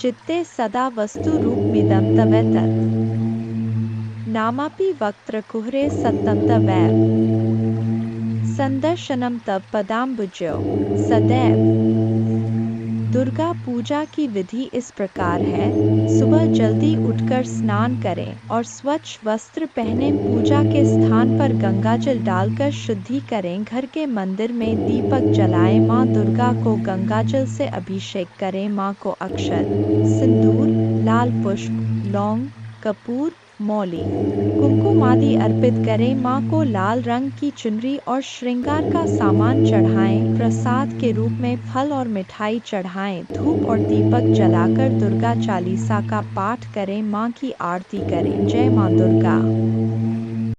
चित्ते सदा वस्तु रूपमिदं तवेतत् नामापि वक्त्रकुहरे सत्तं तवैव संदर्शनं तव पदाम्बुजो सदैव। दुर्गा पूजा की विधि इस प्रकार है। सुबह जल्दी उठकर स्नान करें और स्वच्छ वस्त्र पहनें। पूजा के स्थान पर गंगाजल डालकर शुद्धि करें। घर के मंदिर में दीपक जलाएं। माँ दुर्गा को गंगाजल से अभिषेक करें। माँ को अक्षत, सिंदूर, लाल पुष्प, लौंग, कपूर, मौली कुमकुम आदि अर्पित करें। माँ को लाल रंग की चुनरी और श्रृंगार का सामान चढ़ाएं। प्रसाद के रूप में फल और मिठाई चढ़ाएं। धूप और दीपक जलाकर दुर्गा चालीसा का पाठ करें। माँ की आरती करें। जय माँ दुर्गा।